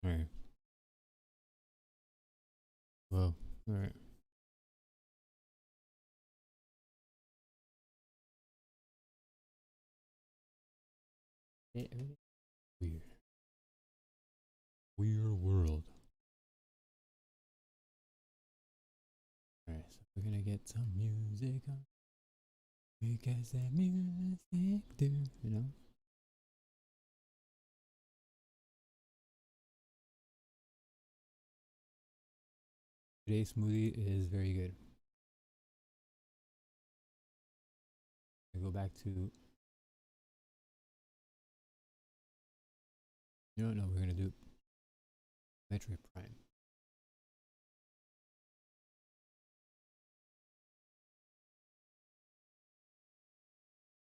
Alright. Whoa. Alright. Weird. Weird world. Alright, so we're gonna get some music on. Because the music do, you know? Today's smoothie is very good. I go back to. No, we're gonna do Metroid Prime.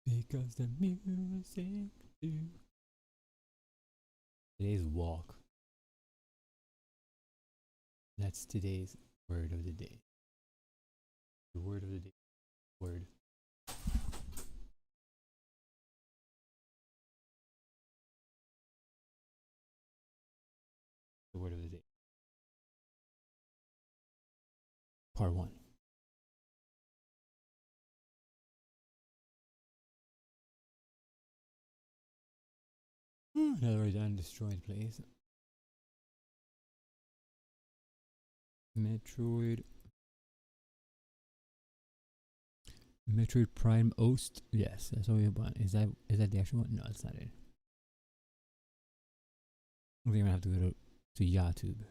Because the music do. Today's walk. That's today's word of the day. The word of the day. Word. The word of the day. Part 1. Another undestroyed place. Metroid Prime Ost. Yes, that's what we want. Is that the actual one? No, it's not it. I think I'm gonna have to go to YouTube.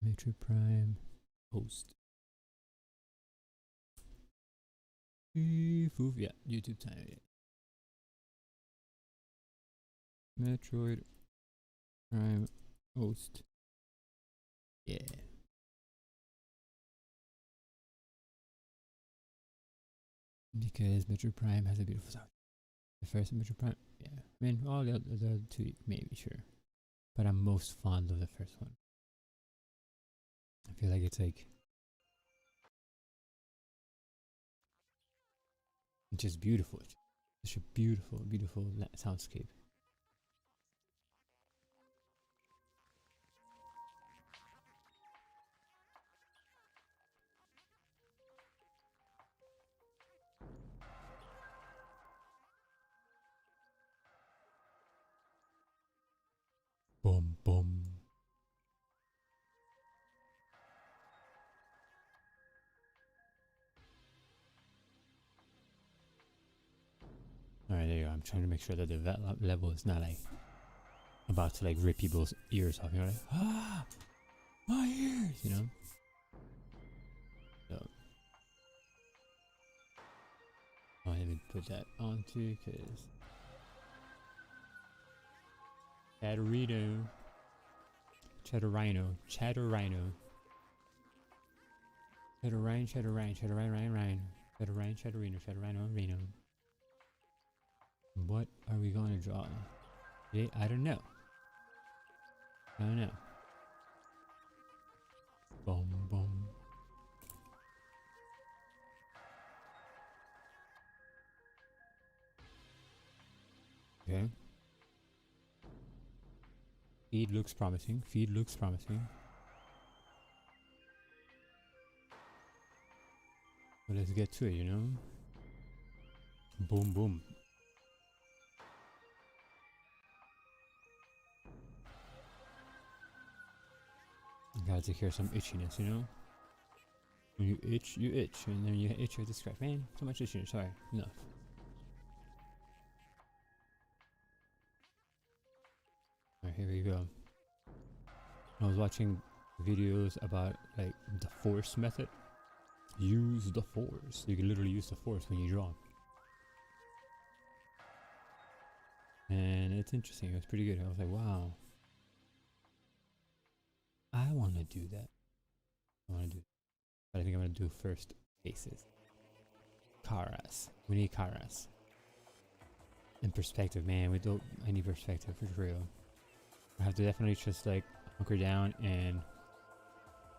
Metroid Prime Ost. Yeah, YouTube time. Yeah. Metroid Prime Ost. Yeah. Because Metroid Prime has a beautiful sound. The first Metroid Prime, yeah. I mean, all the other two, maybe, sure. But I'm most fond of the first one. I feel like it's like. It's just beautiful. It's such a beautiful, beautiful soundscape. Boom, boom. Alright, there you go. I'm trying to make sure that the level is not like about to like rip people's ears off. You know, like, ah, my ears, you know? So, I'll even put that onto because. Chatterino. Chatterino. Chatterino. Chatterine, Chatterine, Chatterine, Ryan, Ryan. Chatterine, Chatterino, Chatterino, Reno. What are we going to draw? Yeah, I don't know. I don't know. Boom, boom. Okay. Feed looks promising. Feed looks promising. But let's get to it, you know? Boom, boom. You gotta take care of some itchiness, you know? When you itch, and then you itch, you have to scratch. Man, so much itchiness. Sorry, enough. Alright, here we go. I was watching videos about like the force method. Use the force. You can literally use the force when you draw. And it's interesting. It was pretty good. I was like, wow. I want to do that. But I think I'm going to do first faces. Karas. We need Karas. And perspective, man. We don't. I need perspective for real. I have to definitely just like hunker down and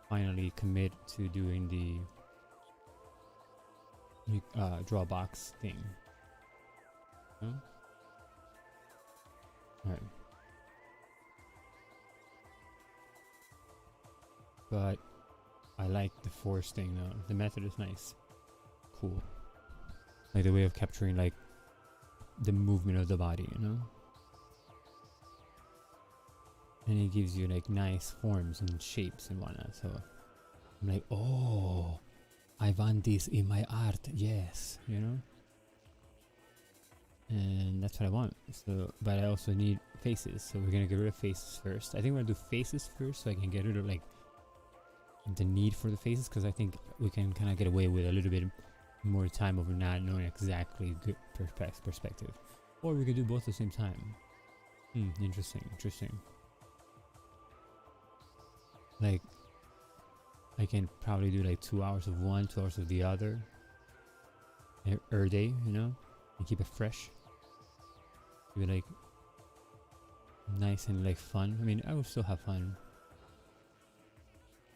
finally commit to doing the draw box thing. Huh? Alright. but I like the force thing though. The method is nice. Cool. Like the way of capturing like the movement of the body, you know? And it gives you like nice forms and shapes and whatnot. So I'm like, oh, I want this in my art. Yes, you know? And that's what I want. So, but I also need faces. So we're gonna get rid of faces first. I think we're gonna do faces first so I can get rid of like the need for the faces, because I think we can kind of get away with a little bit more time of not knowing exactly good perspective. Or we could do both at the same time. Interesting. Like, I can probably do like 2 hours of one, 2 hours of the other. Per day, you know? And keep it fresh. Keep it like nice and like fun. I mean, I will still have fun.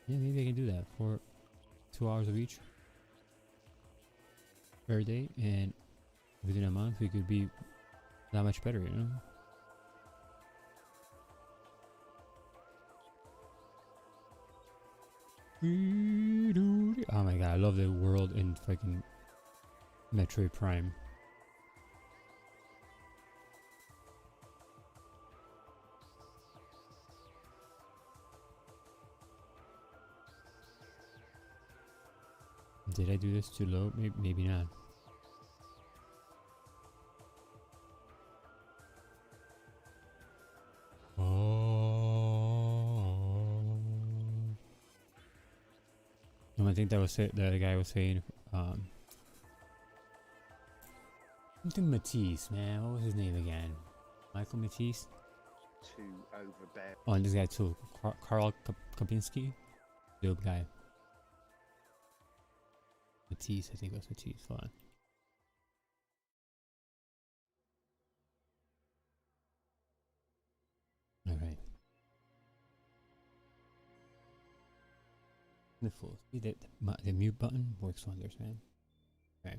Yeah, maybe I can do that for 2 hours of each per day, and within a month we could be that much better, you know? Oh my god, I love the world in fucking Metroid Prime. Did I do this too low? Maybe not. No, I think that was it. The guy was saying, something Matisse, man. What was his name again? Michael Matisse? Too overbearing. Oh, and this guy too. Karl Kapinski? Dope guy. Matisse, I think it was Matisse. Hold on. Alright. The full. See that the mute button works wonders, man. Okay.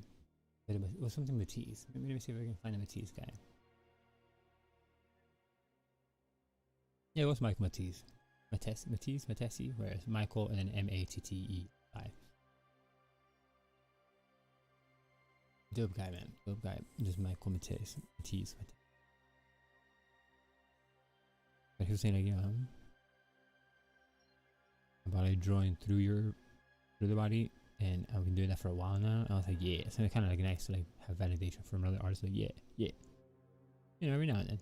It was something Matisse. Let me see if I can find a Matisse guy. Yeah, it was Mike Matisse. Matisse, whereas Michael and then M-A-T-T-E-I. Dope guy, man. Dope guy. Just Michael Matisse. But he was saying like, you know, about like drawing through the body, and I've been doing that for a while now. I was like, yeah, it's kind of like nice to like have validation from another artist. Like, yeah, you know, every now and then.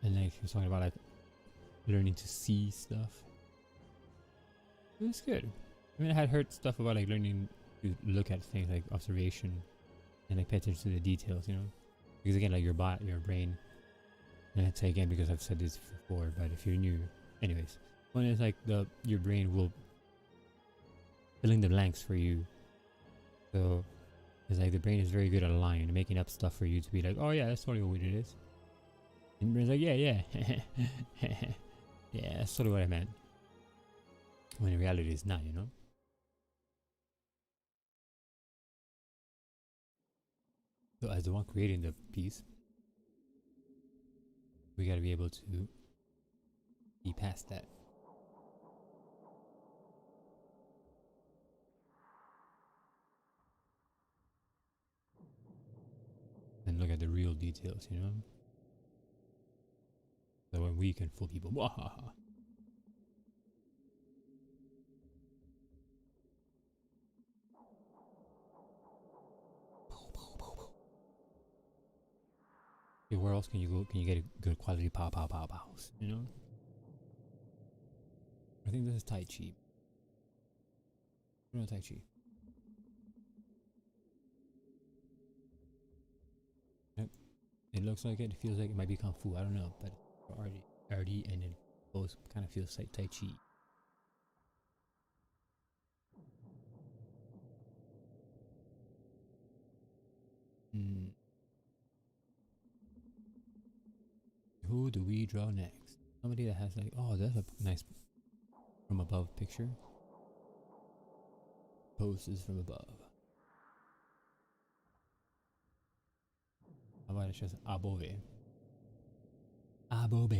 And like he was talking about like learning to see stuff. It was good. I mean, I had heard stuff about like learning to look at things like observation and like pay attention to the details, you know, because again, like your brain, and I'd say again because I've said this before, but if you're new, anyways, one is like your brain will fill in the blanks for you. So it's like the brain is very good at lying and making up stuff for you to be like, oh yeah, that's totally what it is. And the brain's like, yeah, yeah, that's totally what I meant. When in reality it's not, you know. So as the one creating the piece, we gotta be able to be past that. And look at the real details, you know? So when we can fool people. Wahaha. Okay, where else can you go? Can you get a good quality pows, you know? I think this is Tai Chi. No, Tai Chi. Yep. It looks like it. It feels like it might be Kung Fu. I don't know, but already, and it both kind of feels like Tai Chi. Who do we draw next? Somebody that has like, oh, that's a nice from above picture. poses from above. How about it's just above? Above.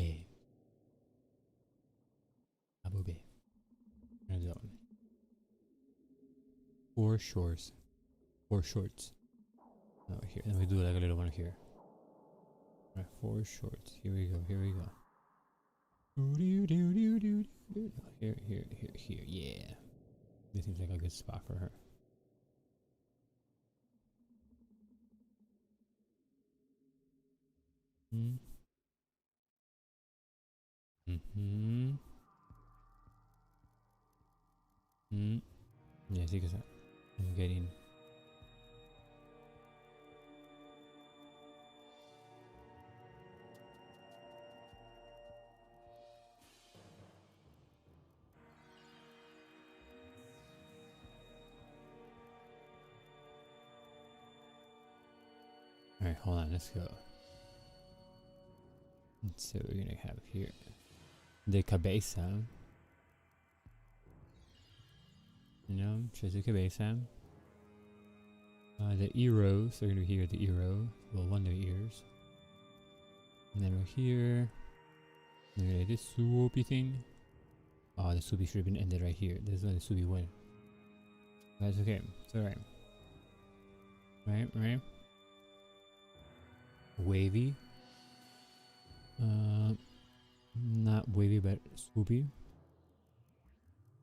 Above. There's that one. 4 shorts. 4 shorts. Oh, here. Then we do like a little one here. Alright, 4 shorts. Here we go. Here we go. Here, here, here, here. Yeah. This seems like a good spot for her. Mm-hmm. Yeah, see, because I'm getting. Alright, hold on, let's go. So we're gonna have here the cabeza. You know, just the cabeza. The ears, they're gonna be here, the ear, well, one of the ears. And then we're here. Look at this swoopy thing. Oh, the swoopy should have been ended right here. This is where the swoopy went. That's okay. It's alright. Right. Wavy. Not wavy, but swoopy.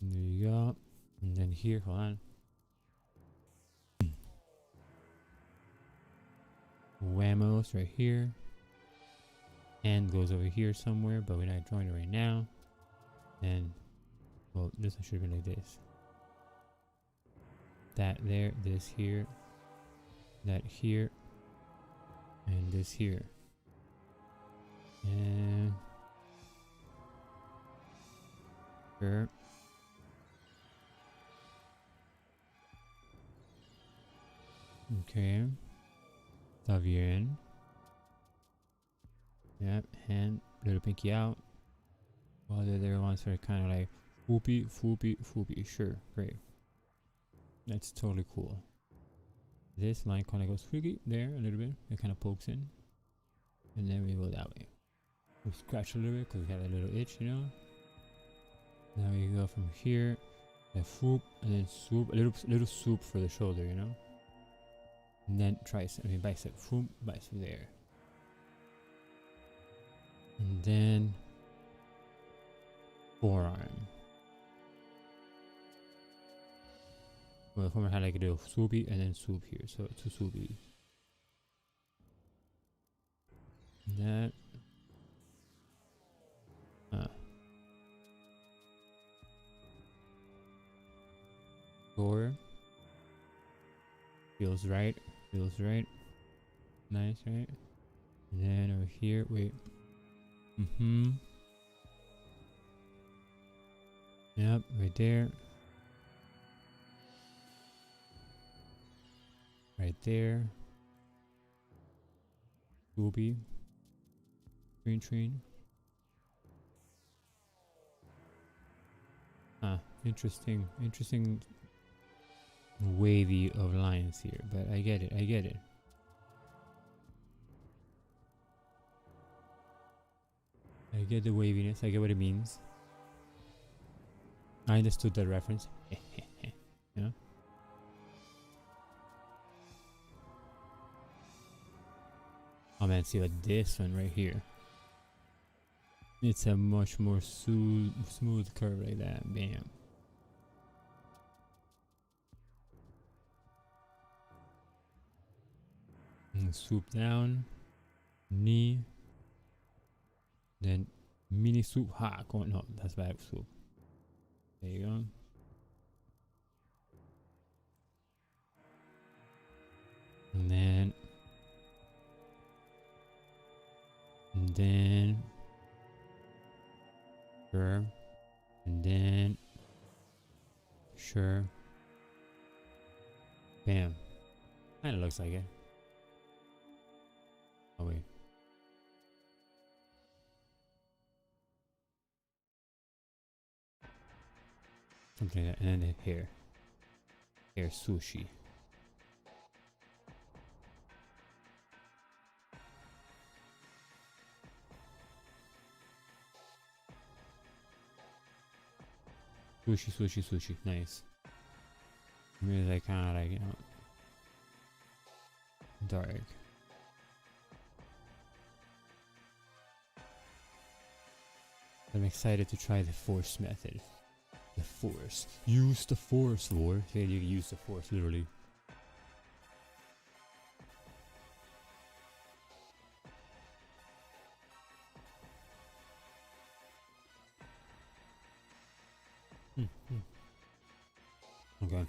There you go. And then here, hold on. Wamos right here. Hand goes over here somewhere, but we're not drawing it right now. And, well, this one should have been like this. That there, this here, that here, and this here. And sure. Okay. Está bien. Yep, hand, little pinky out. While the other ones are kind of like foopy. Sure, great. That's totally cool. This line kind of goes squiggy there a little bit. It kind of pokes in. And then we go that way. We scratch a little bit because we have a little itch, you know. Now we go from here, then swoop, and then swoop, a little swoop for the shoulder, you know. And then bicep, swoop, bicep there. And then forearm. Well, the forearm had like a little swoopy and then swoop here, so 2 swoopies. That. Four. Feels right. Nice, right? And then over here, wait. Yep, right there. Right there. Swoopy. Train. Interesting wavy of lines here, but I get it. I get the waviness, I get what it means. I understood that reference. Yeah. Oh man, see like this one right here. It's a much more smooth curve like that. Bam. And swoop down. Knee. Then mini swoop. No, that's back swoop. There you go. And then sure, and then sure, bam. Kind of looks like it. Oh wait. Something like that, and then here. Air sushi. Sushi, sushi, sushi. Nice. Maybe like kind of like, you know, dark. I'm excited to try the force method. The force. Use the force, Lord. Yeah, you can use the force, literally. Okay.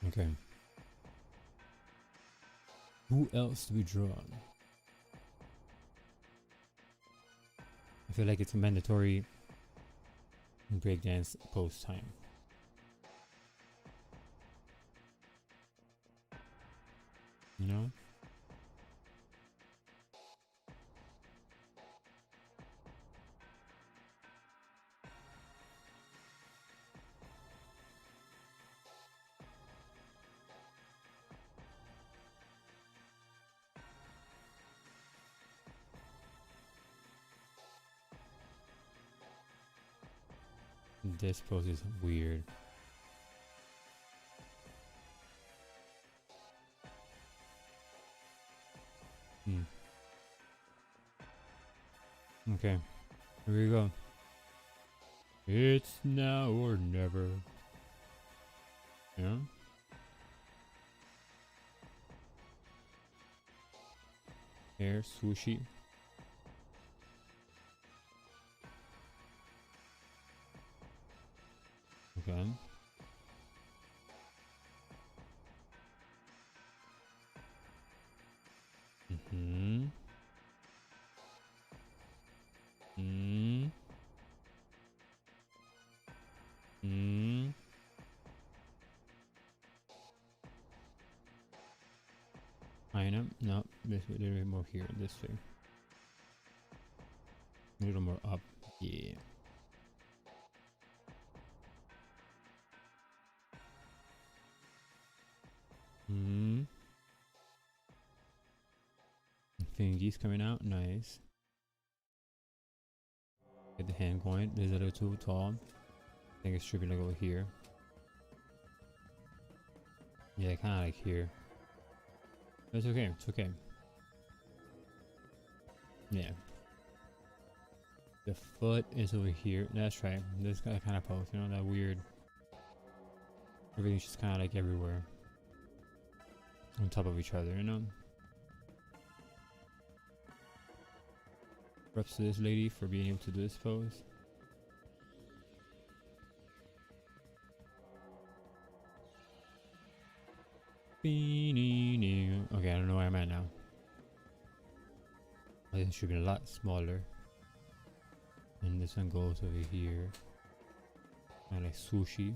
Okay. Who else do we draw on? I feel like it's a mandatory breakdance post time. You know? This pose is weird. Okay, here we go. It's now or never. Yeah? Air sushi. Okay. Mm-hmm. Mm. Mm. Item. No, this way, a little bit more here, this way. A little more up. Yeah. Hmm. Fingies coming out. Nice. Get the hand going. This is a little too tall. I think it should be like over here. Yeah, kind of like here. But it's okay. It's okay. Yeah. The foot is over here. That's right. This kind of pose. You know, that weird. Everything's just kind of like everywhere. On top of each other, you know? Props to this lady for being able to do this pose. Okay, I don't know where I'm at now. This should be a lot smaller. And this one goes over here. Kind of like sushi.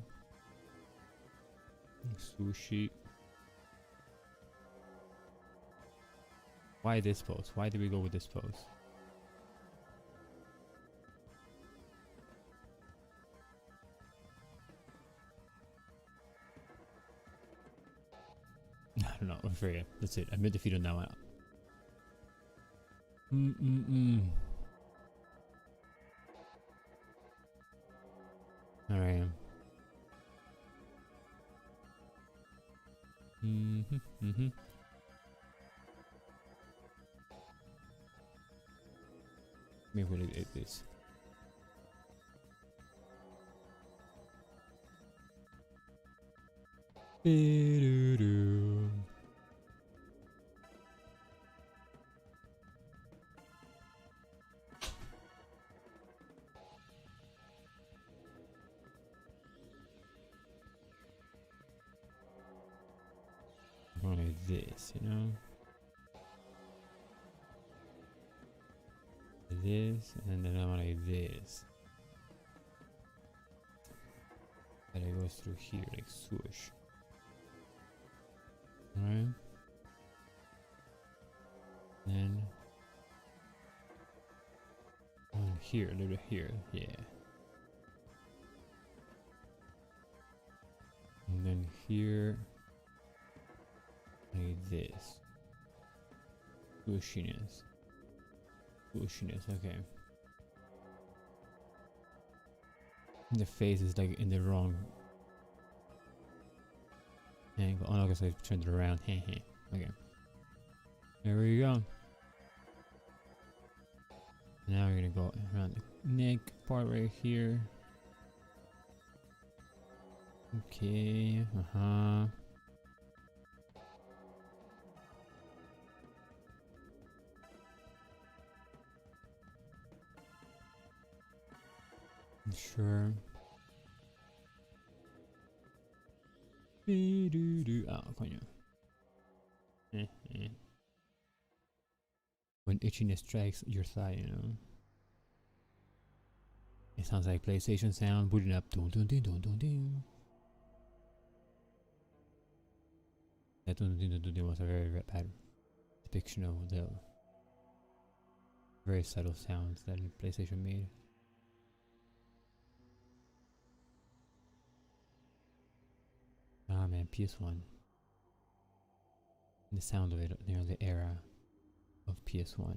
Sushi. Why this pose? Why did we go with this pose? I don't know. I forget. That's it. I made the feet on that one. Alright. Maybe we'll leave this. Like this, you know? This, and then I'm like this. And it goes through here, like swoosh. Alright. Then on here, a little bit here, yeah. And then here, like this. Squishiness. Squishiness, okay. The face is like in the wrong angle. Oh no, I guess I turned it around. Okay. There we go. Now we're gonna go around the neck part right here. Okay, Sure. Ah, coño. When itchiness strikes your thigh, you know. It sounds like PlayStation sound booting up. Dun, dun, dun, dun, dun, dun. That dun, dun, dun, dun, dun was a very bad depiction of the very subtle sounds that PlayStation made. Ah man, PS1. The sound of it, you know, the era of PS1.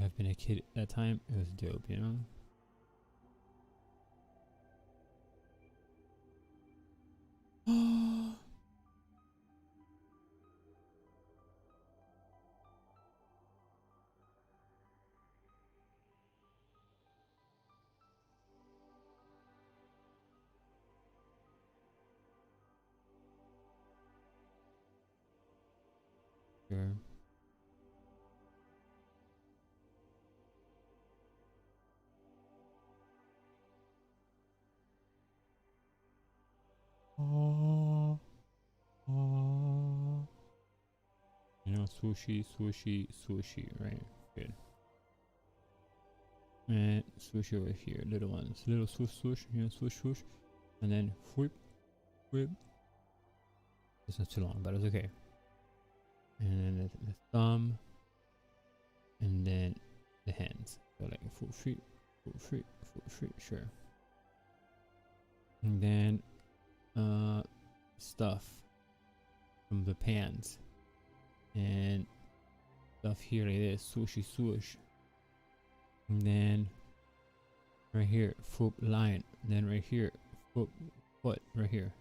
I've been a kid at that time, it was dope, you know? Sure. You know, sushi, sushi, sushi, right? Good. And sushi over here, little ones, little swoosh, swoosh, you know, swoosh, swoosh, and then whip, whip. It's not too long, but it's okay. And then the thumb, and then the hands. So like full feet, sure. And then stuff from the pans and stuff here like this, sushi swoosh. And then right here, foot line. And then right here, foot right here.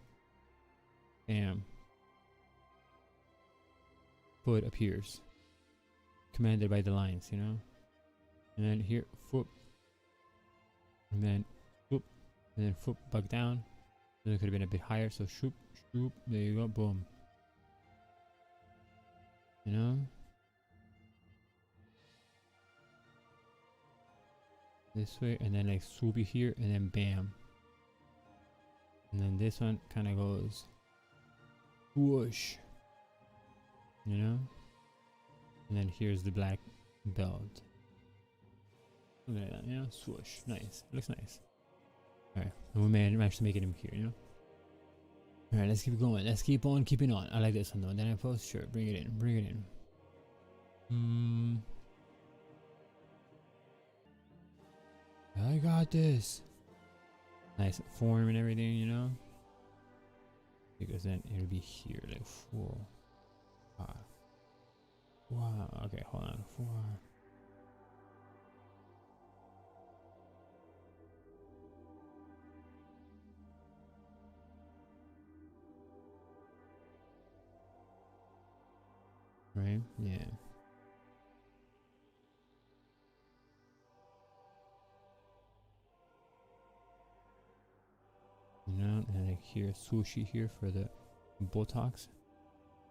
Bam. Foot appears. Commanded by the lines, you know? And then here, foot. And then foot. And then foot back down. Then it could have been a bit higher, so shoop, shoop. There you go, boom. You know? This way, and then like swoopy here, and then bam. And then this one kind of goes whoosh. You know? And then here's the black belt. Look at that, you know? Swoosh. Nice. Looks nice. Alright. And we may actually make it in here, you know? Alright, let's keep going. Let's keep on keeping on. I like this one though. Then I post, sure. Bring it in. Bring it in. I got this. Nice form and everything, you know? Because then it'll be here, like 4, 5. Wow. Okay, hold on. 4. Right? Yeah. You know, and like here, sushi here for the Botox,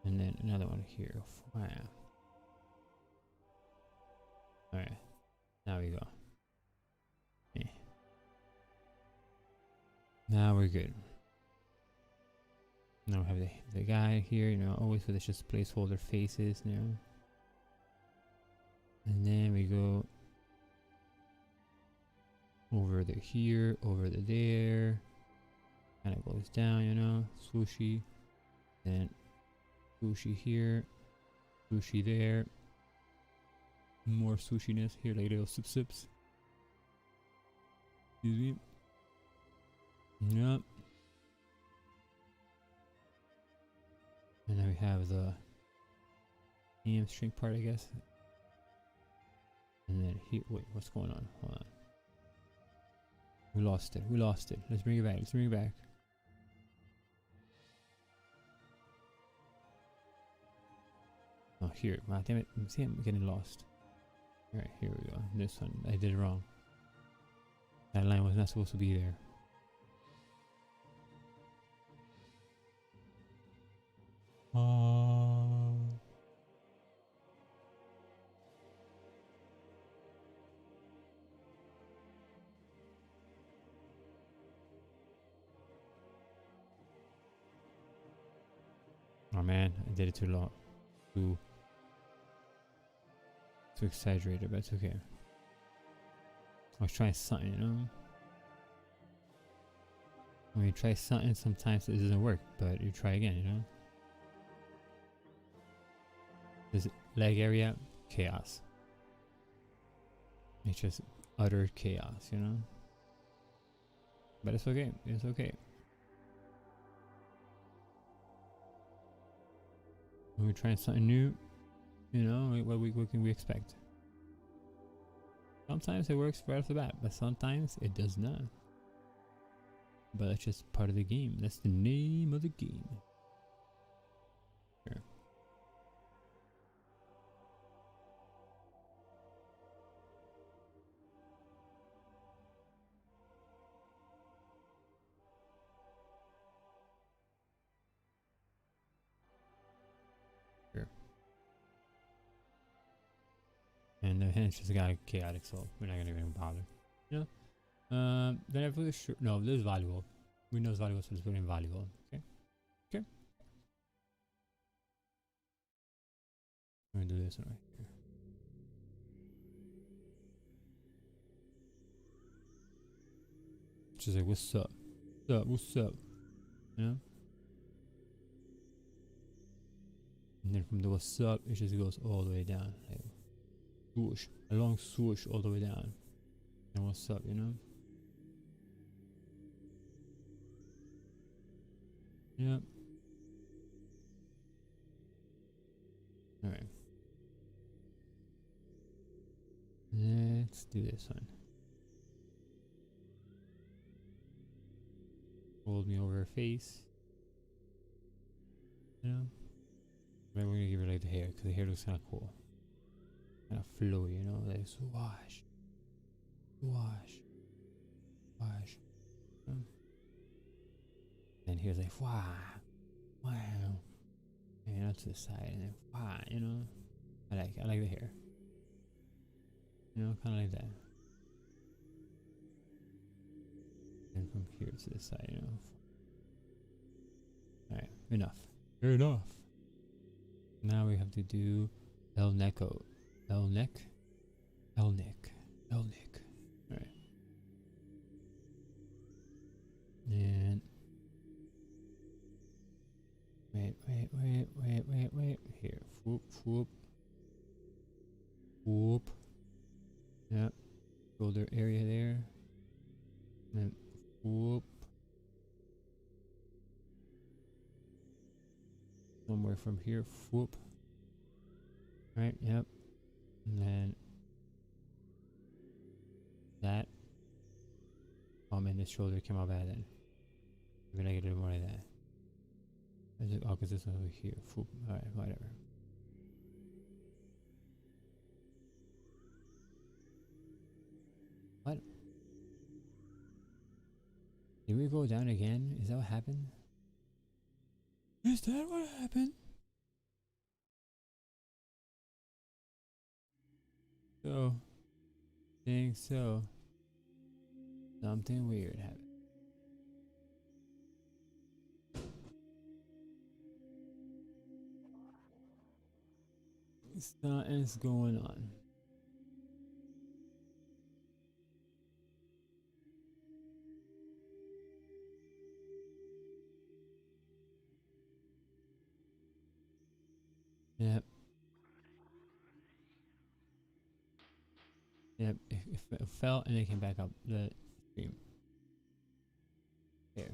and then another one here. Wow. All right, now we go. Okay. Now we're good. Now we have the guy here. You know, always with just placeholder faces. You know. And then we go over to here, over to there. Kind of goes down, you know. Sushi. Then sushi here. Sushi there. More sushiness here, like little sips. Excuse me. Yep. And then we have the hamstring part, I guess. And then here, wait, what's going on? Hold on. We lost it. We lost it. Let's bring it back. Let's bring it back. Oh, here. Wow, damn it. See, I'm getting lost. Alright, here we go. This one. I did it wrong. That line was not supposed to be there. Oh man, I did it too long. Too exaggerated, but it's okay. I was trying something, you know? When you try something, sometimes it doesn't work, but you try again, you know? This leg area, chaos. It's just utter chaos, you know? But it's okay. It's okay. When we're trying something new, you know, what can we expect? Sometimes it works right off the bat, but sometimes it does not. But that's just part of the game. That's the name of the game. Sure. Sure. And the hinge just got chaotic, so we're not gonna even bother. You know? Then I feel sure. No, this is valuable. We know it's valuable, so let's put in valuable. Okay. Okay. I'm gonna do this one right here. Just like, what's up? What's up? What's up? You know? And then from the what's up, it just goes all the way down. Like, swoosh. A long swoosh all the way down. And what's up, you know? Yep. Alright. Let's do this one. Hold me over her face. You know? Maybe we're gonna give her like the hair, because the hair looks kind of cool. Kind of flowy, you know? Like swash. Swash. Swash. And here's like, wow. Wow. And out to the side, and then, wow, you know? I like the hair. You know, kind of like that. And from here to the side, you know. Alright, enough. Enough. Now we have to do El Neco. El Neck? El Neck. El Neck. Alright. And wait. Here. Whoop, whoop. Whoop. Yep. Shoulder area there. And then whoop. Somewhere from here. Whoop. Right, yep. And then that. Oh man, this shoulder came out bad then. We're gonna get a little more of that. Oh, because this one over here. Whoop. Alright, whatever. What? Did we go down again? Is that what happened? Is that what happened? So, think so. Something weird happened. Something's going on. Yep. Yep. It fell and it came back up the stream. There.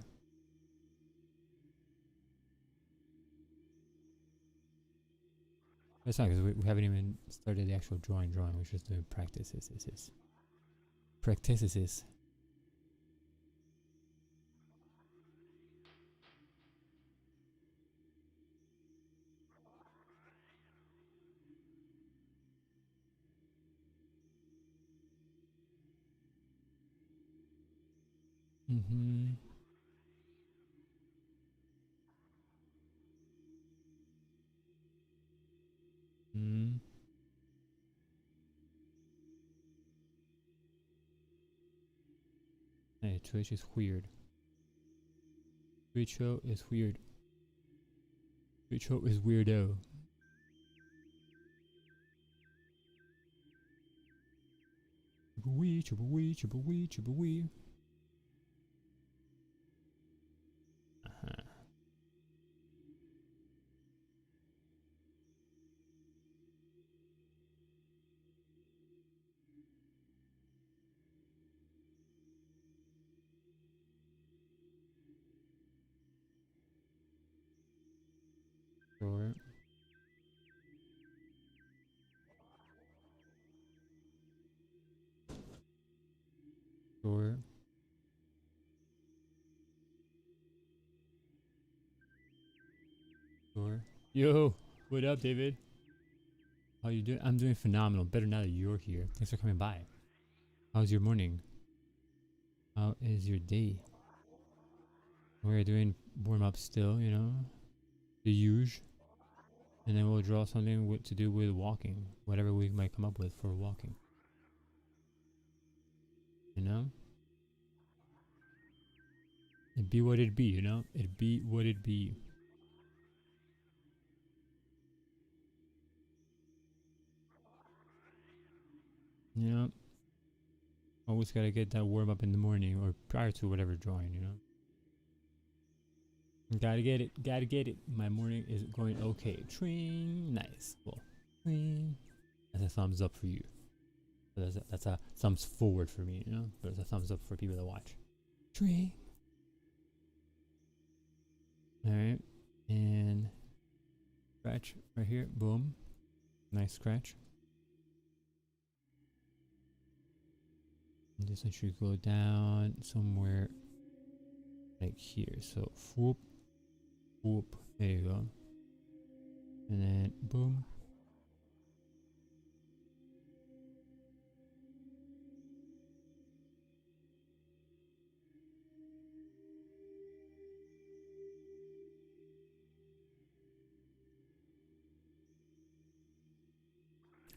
It's not because we haven't even started the actual drawing. We're just doing practices. Practices. Mm-hmm. Mm. Hey, Twitch is weird. Twitch is weird. Twitch is weirdo. Chibawee, chibawee, chibawee, chibawee. Uh-huh. Sure. Sure. Sure. Yo, what up, David? How you doing? I'm doing phenomenal. Better now that you're here. Thanks for coming by. How's your morning? How is your day? We're doing warm up still, you know, the huge, and then we'll draw something to do with walking, whatever we might come up with for walking. You know, it be what it be. You know, it be what it be. You know, always gotta get that warm up in the morning or prior to whatever drawing. You know. Gotta get it. Gotta get it. My morning is going okay. Tring. Nice. Well, tring. That's a thumbs up for you. So that's a thumbs forward for me, you know? But it's a thumbs up for people that watch. Tring. Alright. And scratch right here. Boom. Nice scratch. And this one should go down somewhere like here. So whoop. Whoop. There you go. And then boom.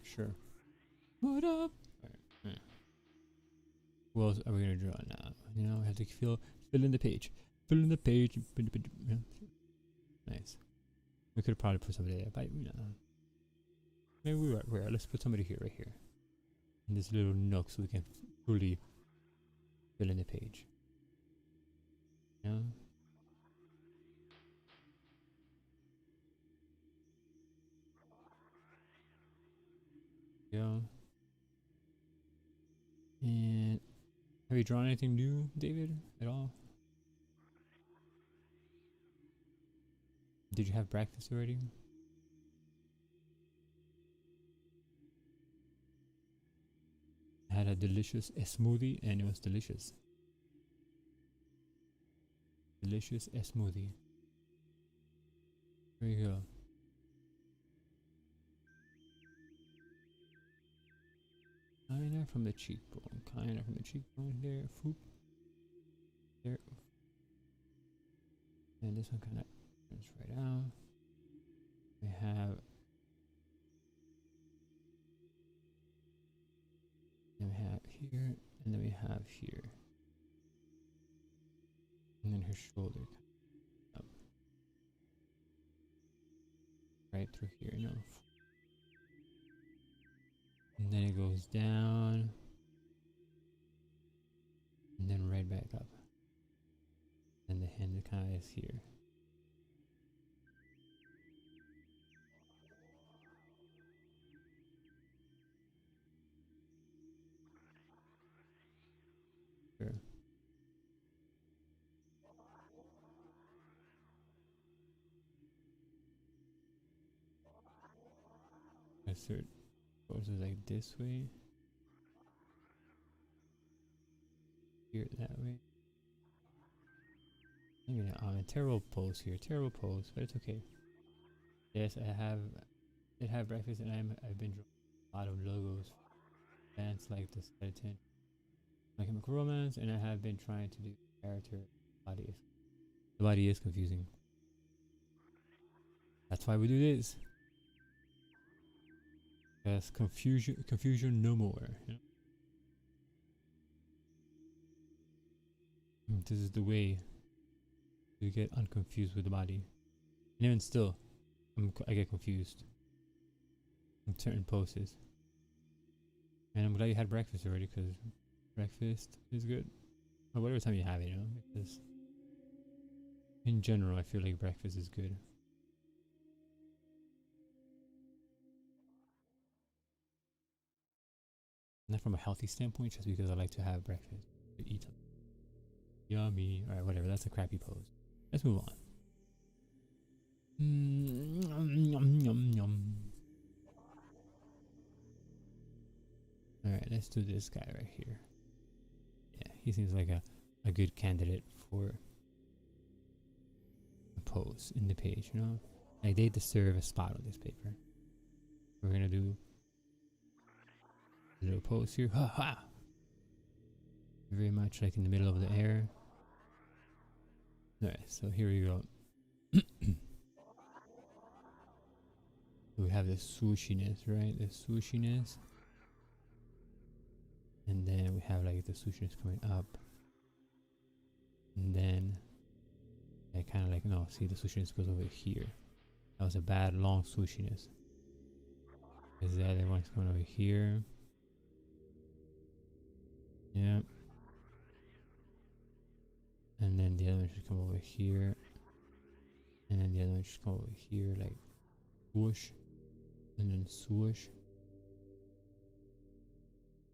Sure. What up? Right. What else are we gonna draw now? You know, I have to fill in the page. Fill in the page. Yeah. Nice. We could probably put somebody there, but you know. Maybe we were. Let's put somebody here, right here. In this little nook so we can fully fill in the page. Yeah. Yeah. And have you drawn anything new, David, at all? Did you have breakfast already? I had a delicious smoothie and it was delicious. Delicious smoothie. There you go. Kinda from the cheekbone. Kinda from the cheekbone there. Foop. There. And this one kinda turns right out. We have then we have here, and then we have here. And then her shoulder up. Right through here, no. And then it goes down. And then right back up. And the hand kind of is here. assert poses like this way. Here that way. Maybe not. A terrible pose here. Terrible pose, but it's okay. Yes, did have breakfast, and I've been drawing a lot of logos, bands like the skeleton, My Chemical Romance, and I have been trying to do character body. The body is confusing. That's why we do this. Because confusion no more. You know? This is the way to get unconfused with the body. And even still, I get confused in certain poses. And I'm glad you had breakfast already, because breakfast is good. Or whatever time you have it, you know, because in general I feel like breakfast is good. Not from a healthy standpoint, just because I like to have breakfast, to eat something. Yummy. Alright, whatever, that's a crappy pose. Let's move on. Alright, let's do this guy right here. Yeah, he seems like a good candidate for a pose in the page, you know? Like, they deserve a spot on this paper. We're gonna do a little pose here. Ha ha! Very much like in the middle of the air. Alright, so here we go. We have the swooshiness, right? The swooshiness. And then we have like the swooshiness coming up. And then I kind of like, no, see, the swooshiness goes over here. That was a bad long swooshiness. Because the other one's going over here. Yeah. And then the other one should come over here. And then the other one should come over here, like swoosh. And then swoosh.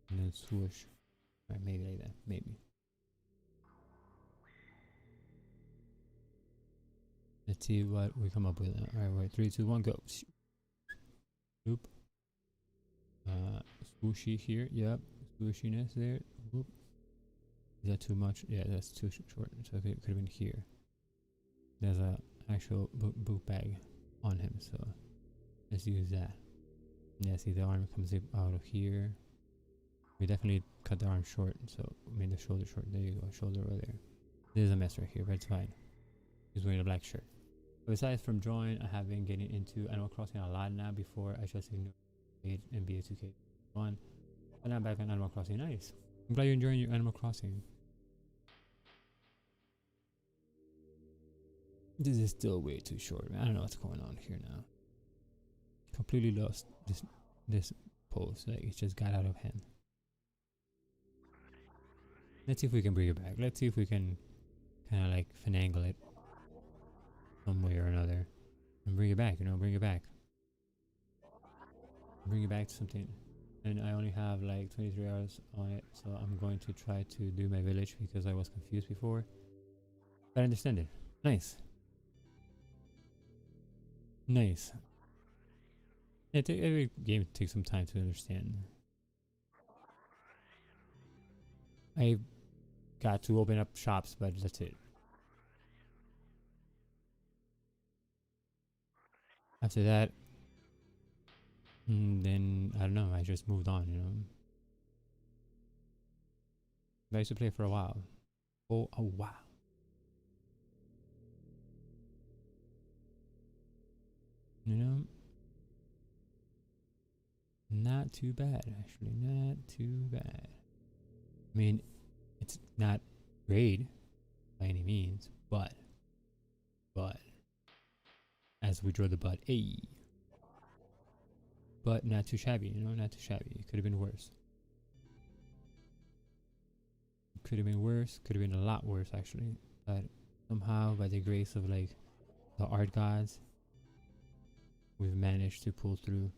And then swoosh. Alright, maybe like that. Maybe. Let's see what we come up with. Alright, wait. 3, 2, 1, go. Whoop. Swooshy here. Yep. Swooshiness there. Whoop. Is that too much? Yeah, that's too short. So it could have been here. There's a actual book bag on him, so let's use that. Yeah, see, the arm comes out of here. We definitely cut the arm short, so we made the shoulder short. There you go, shoulder over there. There's a mess right here, but it's fine. He's wearing a black shirt. But besides from drawing, I have been getting into Animal Crossing a lot now. Before, I just ignored it and NBA 2K1. And I'm back on Animal Crossing. Nice. I'm glad you're enjoying your Animal Crossing. This is still way too short, man. I don't know what's going on here now. Completely lost this pose. Like, it just got out of hand. Let's see if we can bring it back. Let's see if we can kind of like finagle it some way or another and bring it back, you know, bring it back. Bring it back to something. And I only have like 23 hours on it, so I'm going to try to do my village because I was confused before. But I understand it. Nice. Nice. Yeah, every game takes some time to understand. I got to open up shops, but that's it. After that, then I don't know, I just moved on, you know. I used to play for a while. Oh, a while. You know? Not too bad, actually. Not too bad. I mean, it's not great by any means, but as we draw the butt, hey, but not too shabby, you know, not too shabby. It could have been worse. Could have been worse. Could have been a lot worse, actually. But somehow, by the grace of like the art gods, we've managed to pull through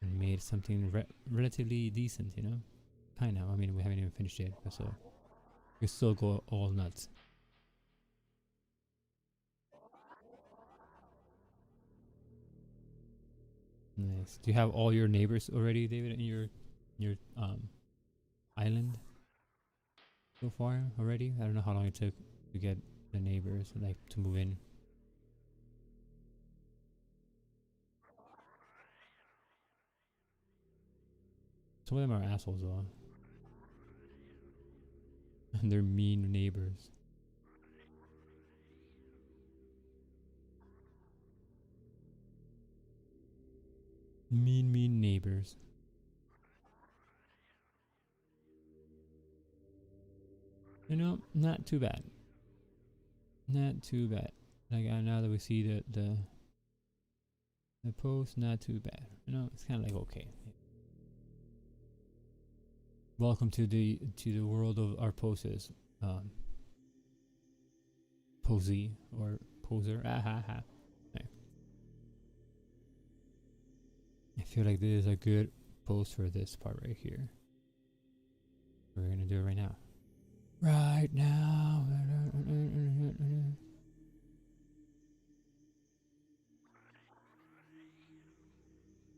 and made something relatively decent, you know. Kind of. I mean, we haven't even finished it, so we still go all nuts. Nice. Do you have all your neighbors already, David, in your island so far already? I don't know how long it took to get the neighbors like to move in. Some of them are assholes though. And they're mean neighbors. Mean neighbors. You know, not too bad. Not too bad. Like now that we see the post, not too bad. You know, it's kind of like okay. Welcome to the world of our poses. Posy or poser. Ah ha ha. Okay. I feel like this is a good pose for this part right here. We're gonna do it right now. Right now.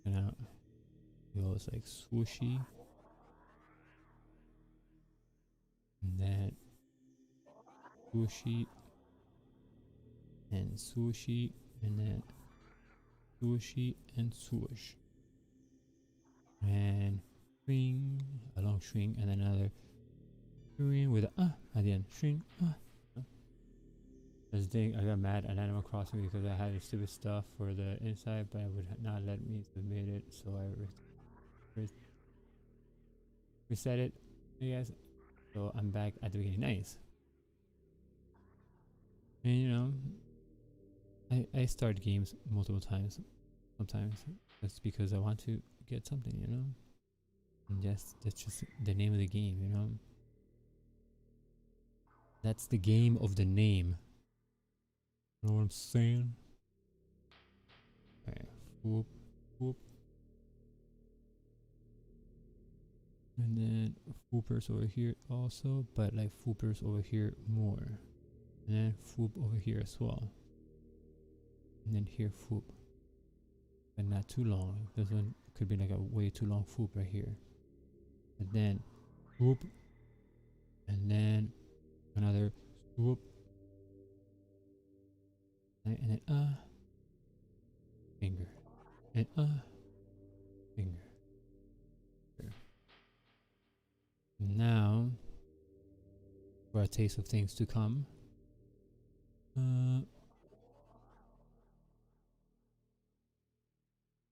And now it goes like swooshy. And then swooshy. And swooshy. And then swooshy and swoosh. And swing. A long swing. And then another swing with a at the end. Swing. This thing, I got mad at Animal Crossing because I had stupid stuff for the inside, but it would not let me submit it, so I reset it, I guess. So I'm back at the beginning. Nice. And you know, I start games multiple times, sometimes just because I want to get something, you know. And that's just the name of the game, you know. That's the game of the name. You know what I'm saying? Okay, whoop, whoop. And then Foopers over here also, but like Foopers over here more. And then Foop over here as well. And then here Foop. But not too long. This one could be like a way too long Foop right here. And then Foop. And then another Swoop. And then finger. And finger. Now for a taste of things to come.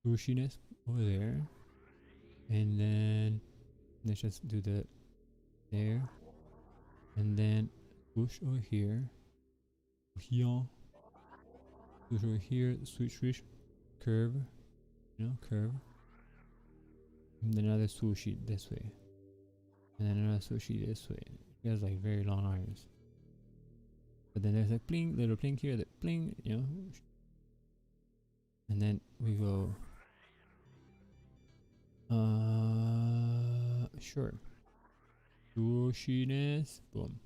Rushiness over there. And then let's just do the there. And then push over here. Here. Push over here. Switch. Curve. You know, curve. And then another sushi this way. And then another sushi this way. He has like very long arms. But then there's like bling, little bling here, that bling, you know. And then we go sure. Sushiness. Boom.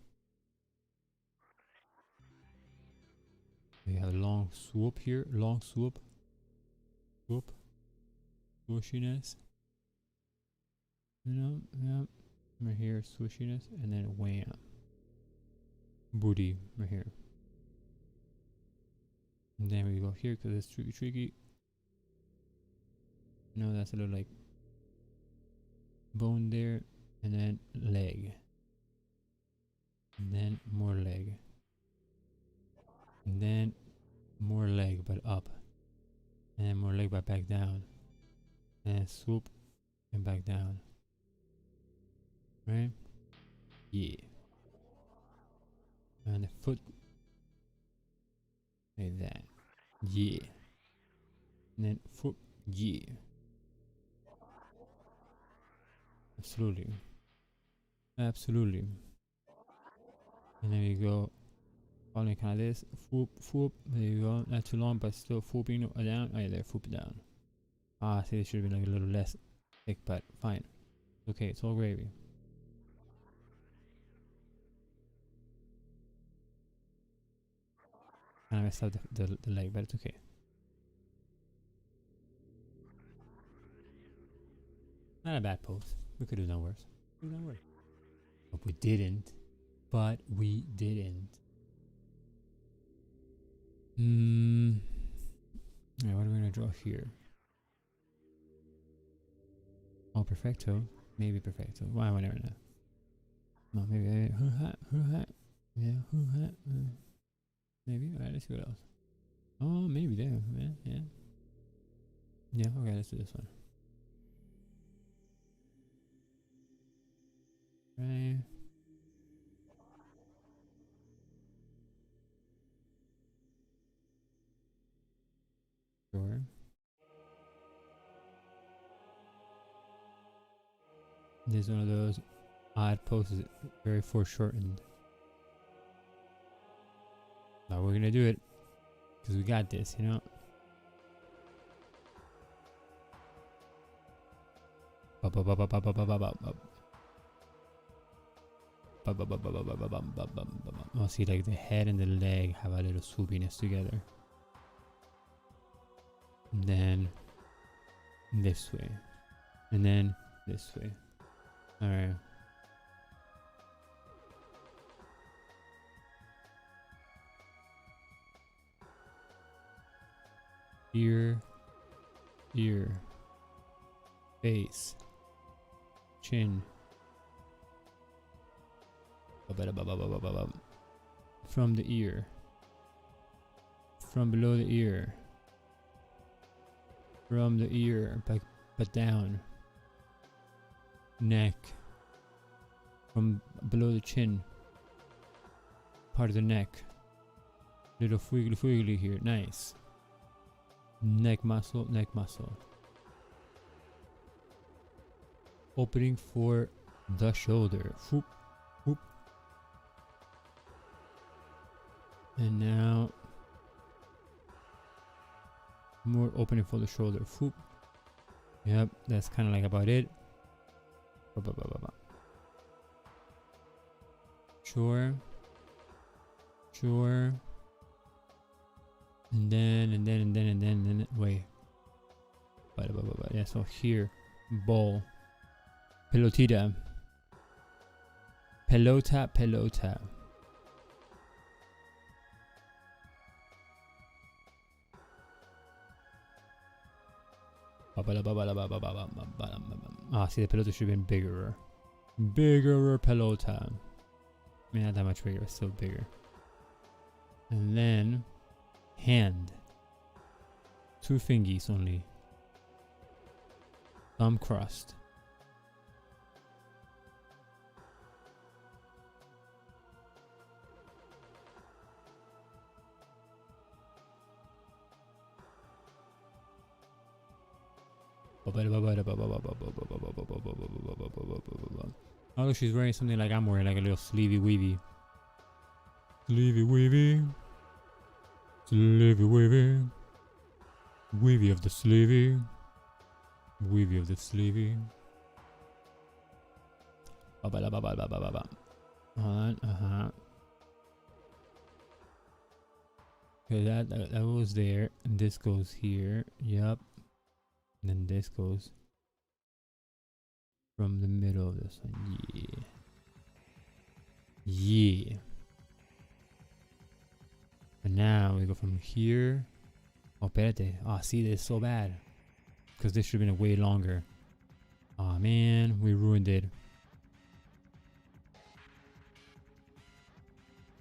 We have a long swoop here. Long swoop. Swoop. Swooshiness. You know, yeah. Right here, swooshiness. And then wham. Booty right here. And then we go here because it's tricky. You know, that's a little like bone there. And then leg. And then more leg. And then more leg but up. And then more leg but back down. And then swoop and back down. Right? Yeah. And the foot like that. Yeah. And then foot. Yeah. Absolutely. Absolutely. And then we go following kind of this. Foop, foop. There you go. Not too long, but still fooping down. Oh yeah, there, foop down. Ah, see, it should have been like a little less thick, but fine. Okay, it's all gravy. And I messed up the leg, but it's okay. Not a bad pose. We could have done worse. We could have done worse. But we didn't. But we didn't. Alright, what are we gonna draw here? Oh, perfecto. Maybe perfecto. Why, whatever now. No, maybe. Yeah, maybe. Alright, let's see what else. Oh, maybe there. Yeah. Yeah, okay, let's do this one. Right. Sure. This is one of those odd poses, very foreshortened. But we're gonna do it because we got this, you know. Oh, see, like the head and the leg have a little swoopiness together. And then this way, and then this way. All right. Ear, face, chin. From the ear, from below the ear, from the ear, but down. Neck, from below the chin, part of the neck. Little wiggly here, nice. Neck muscle. Opening for the shoulder. Whoop, whoop. And now more opening for the shoulder. Whoop. Yep, that's kind of like about it. Sure. And then wait. Yeah, so here. Ball. Pelotita. Pelota. Ah, see, the pelota should have been bigger. Bigger pelota. I mean, not that much bigger, but still bigger. And then hand. 2 fingies only. Thumb crossed. Oh, she's wearing something like I'm wearing, like a little sleevey weavy. Weavy of the sleevey. Weavy of the sleevey. Okay, that goes there, and this goes here. Yep. And then this goes from the middle of this one. Yeah. And now we go from here. Oh, espérate. Oh, see, this is so bad. Because this should have been way longer. Oh, man. We ruined it.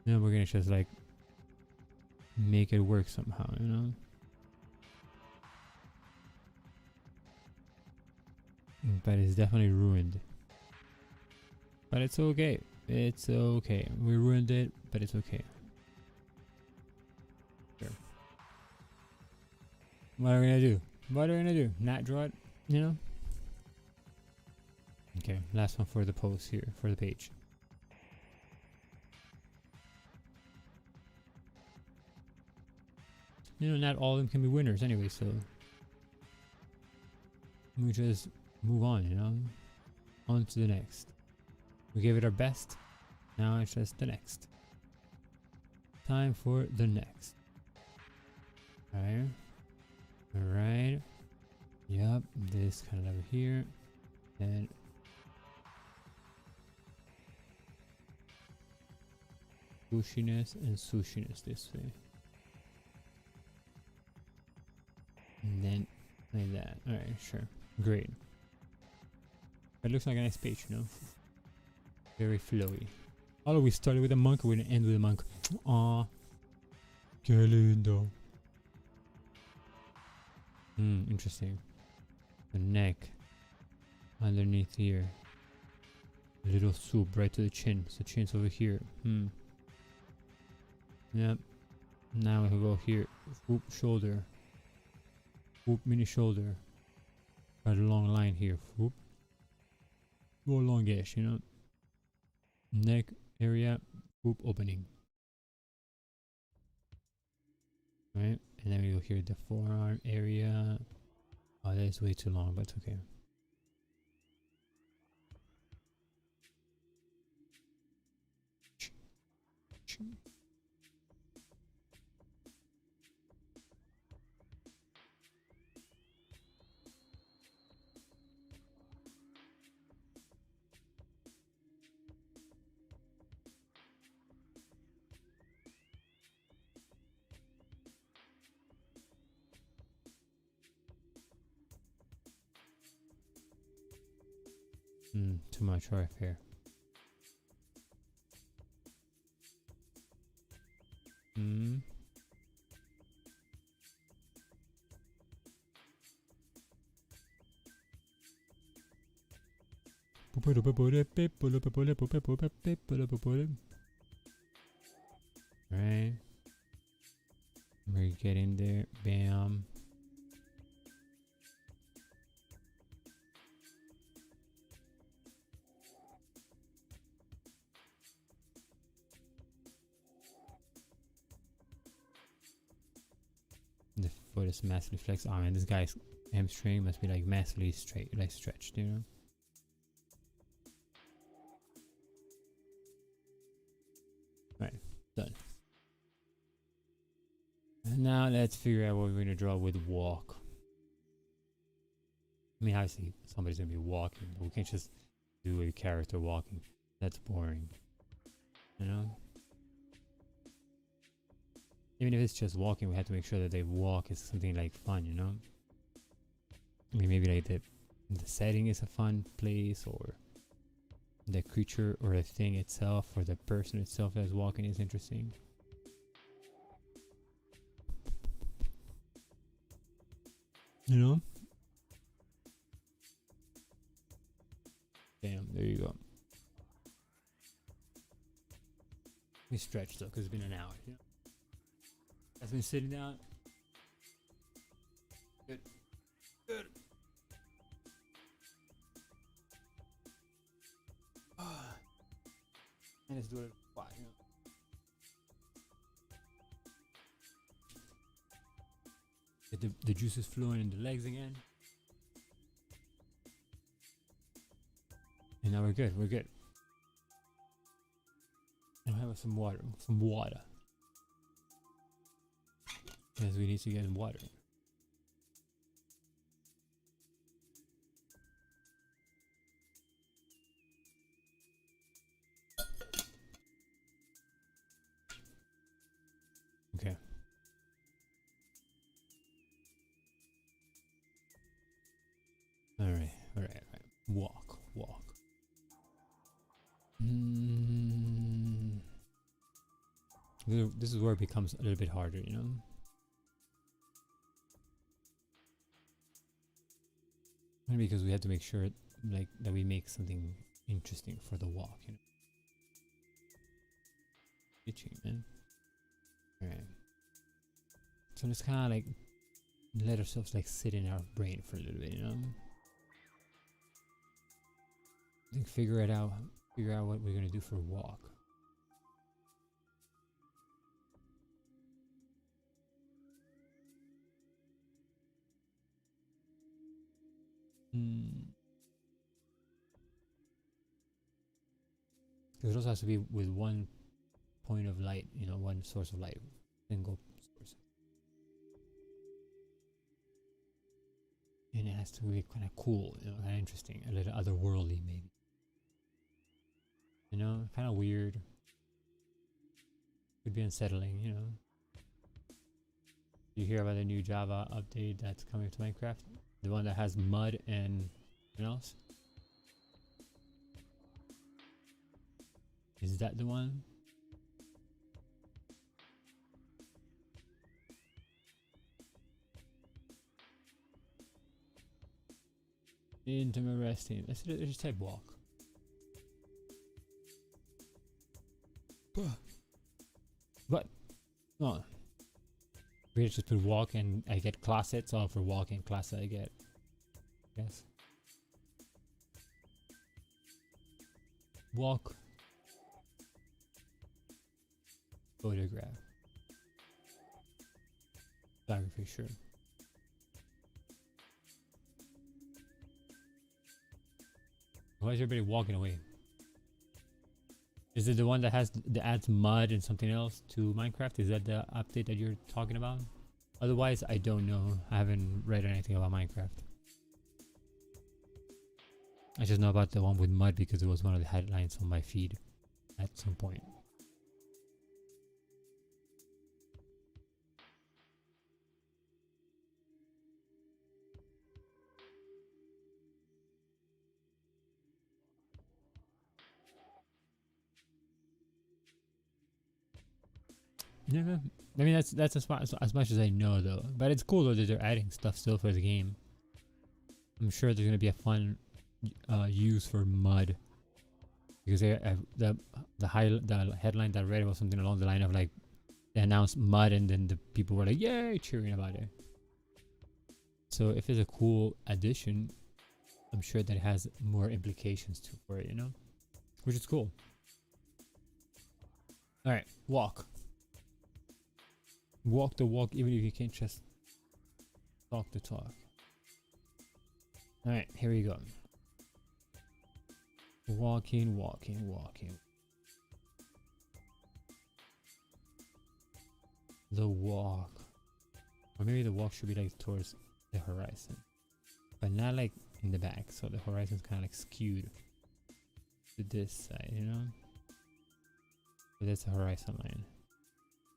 Now we're going to just, like, make it work somehow, you know? But it's definitely ruined. But it's okay. It's okay. We ruined it, but it's okay. Sure. What are we gonna do? Not draw it, you know? Okay, last one for the post here, for the page. You know, not all of them can be winners anyway, so we just move on, you know? On to the next. We gave it our best. Now it's just the next. Time for the next. Alright. Yep, this kind of over here. And sushiness and sushiness this way. And then like that. Alright, sure. Great. It looks like a nice page, you know? Very flowy. Although we started with a monk, we're gonna end with a monk. Aw. Que lindo. Interesting. The neck. Underneath here. A little swoop right to the chin. So chin's over here. Yep. Now we can go here. Whoop, shoulder. Whoop, mini shoulder. Got a long line here. Whoop. Go longish, you know. Neck area. Whoop, opening. Right? And then we go here, the forearm area. Oh, that is way too long, but it's okay. Too much right here. Right. We're getting there. Bam. The foot is massively flexed. Oh man, this guy's hamstring must be like massively straight, like stretched, you know? Right, done. And now let's figure out what we're gonna draw with walk. I mean, obviously somebody's gonna be walking, but we can't just do a character walking. That's boring, you know? Even if it's just walking, we have to make sure that they walk is something like fun, you know? I mean, maybe like the setting is a fun place, or the creature or the thing itself or the person itself that's walking is interesting. You know? Damn, there you go. We stretch though, because it's been an hour. You know? I've been sitting down. Good. Good. And let's do it quiet, you know? Get the juices flowing in the legs again. And now we're good, we're good. I'll have some water, Because we need to get in water. Okay. Alright. Walk. This is where it becomes a little bit harder, you know? Maybe because we have to make sure like that we make something interesting for the walk, you know? Itching, man. Alright. So let's kinda like let ourselves like sit in our brain for a little bit, you know? I think figure out what we're gonna do for a walk. Because it also has to be with one point of light, you know, one source of light, single source. And it has to be kind of cool, you know, kind of interesting, a little otherworldly maybe. You know, kind of weird. Could be unsettling, you know. You hear about the new Java update that's coming to Minecraft? The one that has mud and something else? Is that the one? Interesting. Let's just type walk. What? Oh. We just put walk and I get class it, so for walk and class I get. Yes. Walk. Photograph. Photography, sure. Why is everybody walking away? Is it the one that has that adds mud and something else to Minecraft? Is that the update that you're talking about? Otherwise, I don't know. I haven't read anything about Minecraft. I just know about the one with mud because it was one of the headlines on my feed at some point. Yeah, I mean that's as much as I know though. But it's cool though that they're adding stuff still for the game. I'm sure there's gonna be a fun use for mud because the headline that I read was something along the line of like they announced mud and then the people were like yay cheering about it. So if it's a cool addition, I'm sure that it has more implications for it, you know, which is cool. All right, walk. Walk the walk even if you can't just talk the talk. Alright, here we go. Walking, walking, walking. The walk. Or maybe the walk should be like towards the horizon. But not like in the back, so the horizon's kind of like skewed to this side, you know? So that's the horizon line.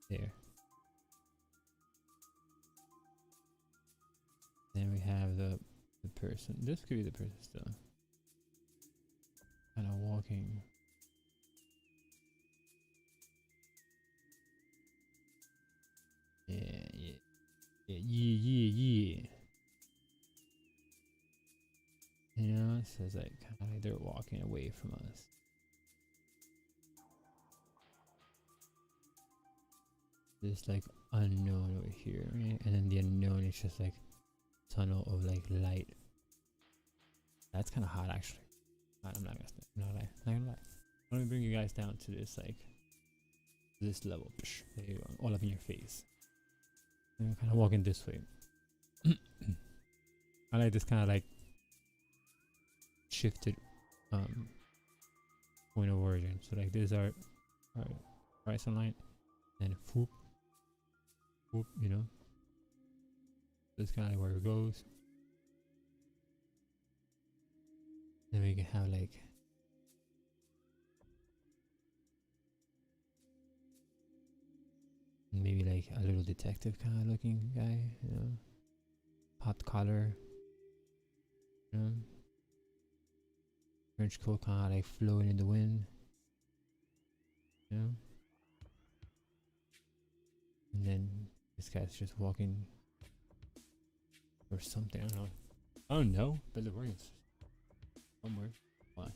There. Then we have the person. This could be the person still. Kind of walking. Yeah, yeah. Yeah, yeah. You know, so it's like kind of like they're walking away from us. This like unknown over here, right? And then the unknown is just like tunnel of like light. That's kind of hot actually. I'm not gonna lie. Let me bring you guys down to this like this level. Psh, there you go, all up in your face. And I'm kind of walking this way. I like this kind of like shifted point of origin. So like this is our horizon line, and whoop, whoop, you know. That's kind of where it goes. Then we can have like maybe like a little detective kind of looking guy, you know, popped collar, you know, French coat kind of like flowing in the wind, you know. And then this guy's just walking or something. I don't know, but the word is somewhere. Why?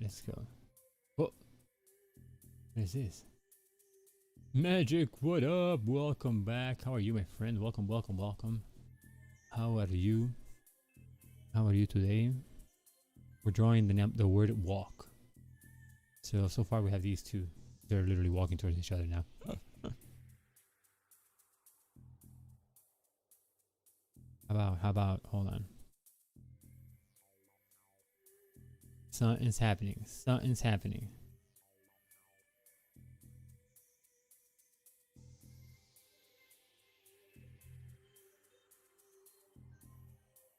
Let's go. Oh, what is this? Magic, what up? Welcome back. How are you, my friend? Welcome, welcome, welcome. How are you? How are you today? We're drawing the word walk. So far we have these two. They're literally walking towards each other now. How about, hold on. Something's happening. Something's happening.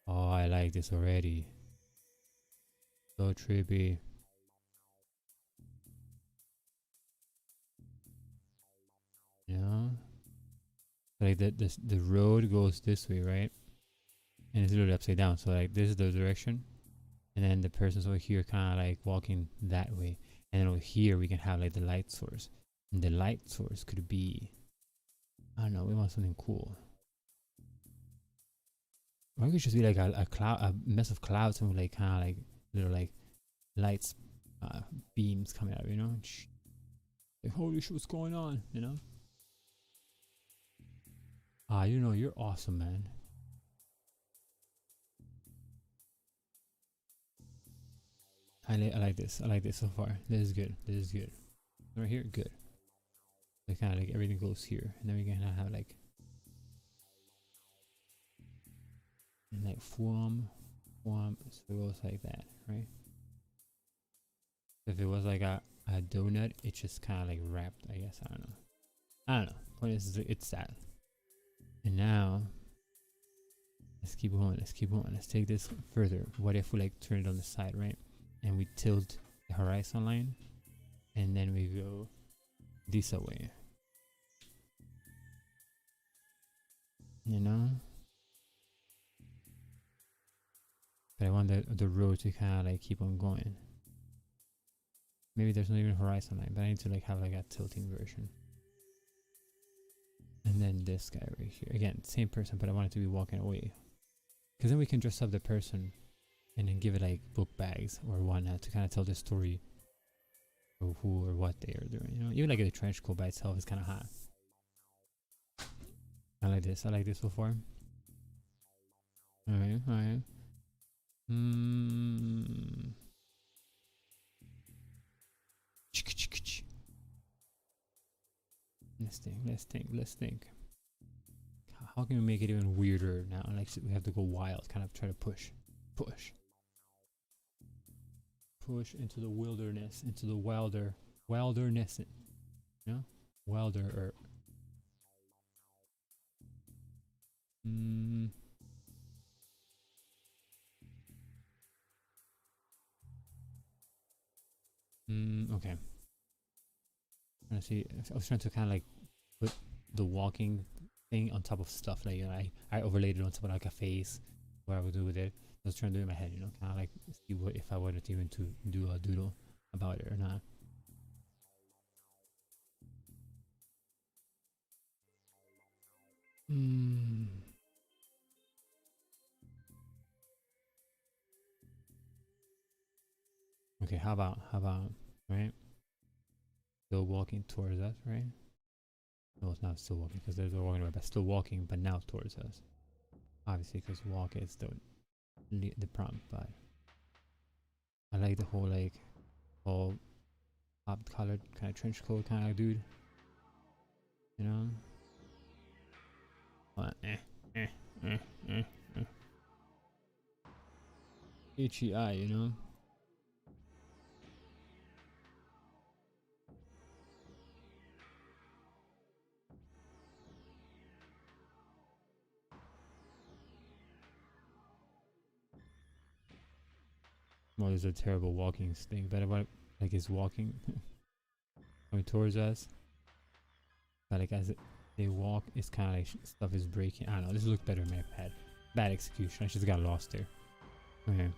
Oh, I like this already. So trippy. Yeah. Like the road goes this way, right? And it's literally upside down. So like this is the direction. And then the person's over here kind of like walking that way. And then over here we can have like the light source. And the light source could be, I don't know, we want something cool. Or it could just be like a cloud, a mess of clouds and like kind of like little like lights, beams coming out, you know? Like, holy shit, what's going on, you know? You know, you're awesome, man. I like this. I like this so far. This is good. This is good. Right here, good. Like kind of like everything goes here, and then we can have like, and like form, so it goes like that, right? If it was like a donut, it's just kind of like wrapped. I guess I don't know. I don't know. But it's that. And now, let's keep going. Let's keep going. Let's take this further. What if we like turn it on the side, right? And we tilt the horizon line, and then we go this way. You know? But I want the road to kind of like keep on going. Maybe there's not even a horizon line, but I need to like have like a tilting version. And then this guy right here. Again, same person, but I want it to be walking away. Because then we can dress up the person and then give it like book bags or whatnot to kind of tell the story of who or what they are doing. You know, even like the trench coat by itself is kind of hot. I like this. I like this so far. Alright, alright. Let's think. How can we make it even weirder now? Like we have to go wild, kind of try to push into the wilderness, into the wilderness, you know, wilder or okay. I see. I was trying to kind of like put the walking thing on top of stuff. Like, you know, I overlaid it on top of like a face. What I would do with it. I was trying to do it in my head, you know, kind of like see what if I wanted to even to do a doodle about it or not. Okay, how about right? Still walking towards us, right? No, it's not still walking because they're walking away, but still walking, but now towards us. Obviously, because walk is the prompt, but I like the whole like all pop colored kind of trench coat kind of dude. You know? But, itchy eye, you know? Well, there's a terrible walking thing, but about like he's walking coming towards us. But like as they walk, it's kind of like stuff is breaking. I don't know. This looked better in my pad. Bad execution. I just got lost there. Okay.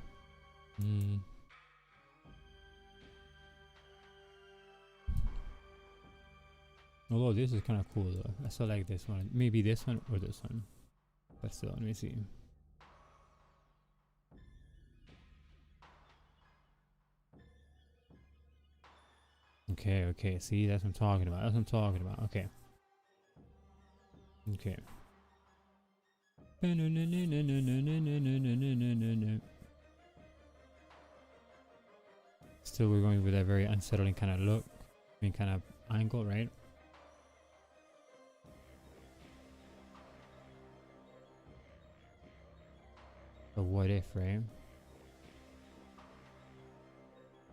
Although this is kind of cool though. I still like this one. Maybe this one or this one. But still, let me see. Okay, okay. See, that's what I'm talking about. That's what I'm talking about. Okay. Okay. Still, we're going with a very unsettling kind of look. I mean, kind of angle, right? But what if, right?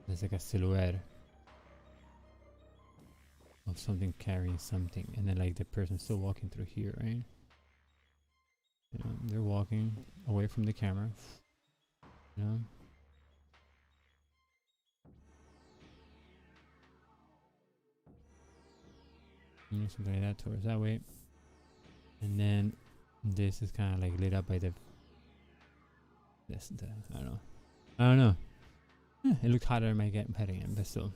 There's like a silhouette of something carrying something, and then like the person's still walking through here, right? You know, they're walking away from the camera. You know? You know, something like that towards that way. And then this is kind of like lit up by the I don't know. I don't know. It looked hotter in my head again, but still.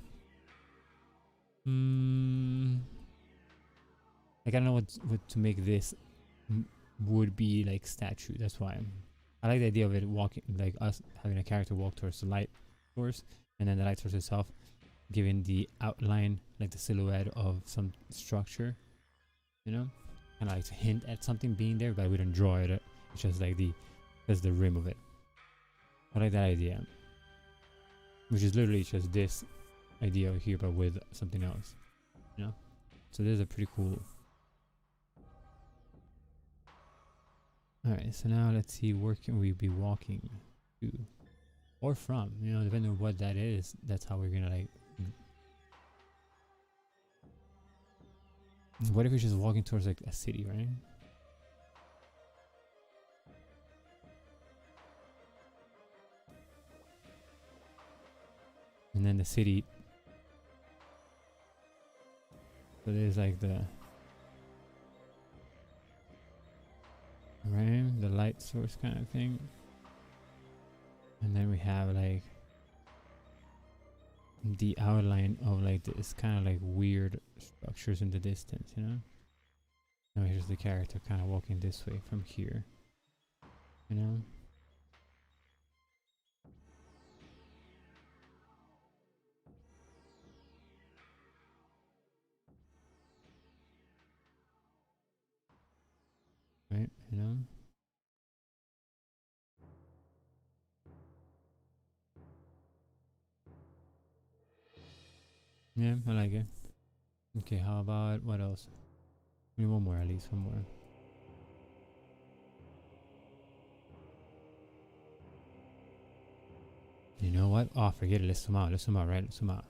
Like I don't know what to make this would be like statue. That's why I like the idea of it walking, like us having a character walk towards the light source, and then the light source itself giving the outline, like the silhouette of some structure. You know, kind of like to hint at something being there, but we don't draw it. It's just like that's the rim of it. I like that idea, which is literally just this idea here, but with something else. You know, so this is a pretty cool. All right, so now let's see where can we be walking to or from. You know, depending on what that is, that's how we're gonna like. What if we're just walking towards like a city, right? And then the city. So there's like the light source kind of thing. And then we have like the outline of like this kind of like weird structures in the distance, you know? Now here's the character kind of walking this way from here, you know? Right, you know? Yeah, I like it. Okay, how about what else? I mean, one more, at least one more. You know what? Oh, forget it. Let's zoom out. Let's zoom out, right? Let's zoom out.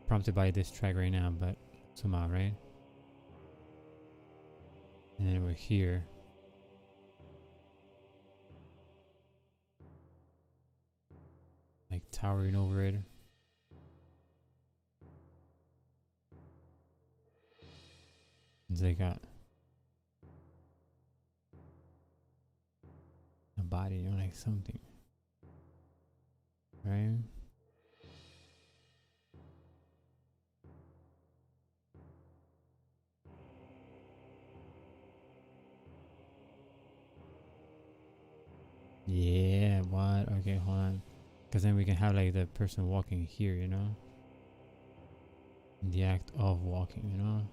Prompted by this track right now, but zoom out, right? And then we're here. Like towering over it. It's like a body, you know, like something. Right? Yeah, what? Okay, hold on. Because then we can have like the person walking here, you know? In the act of walking, you know?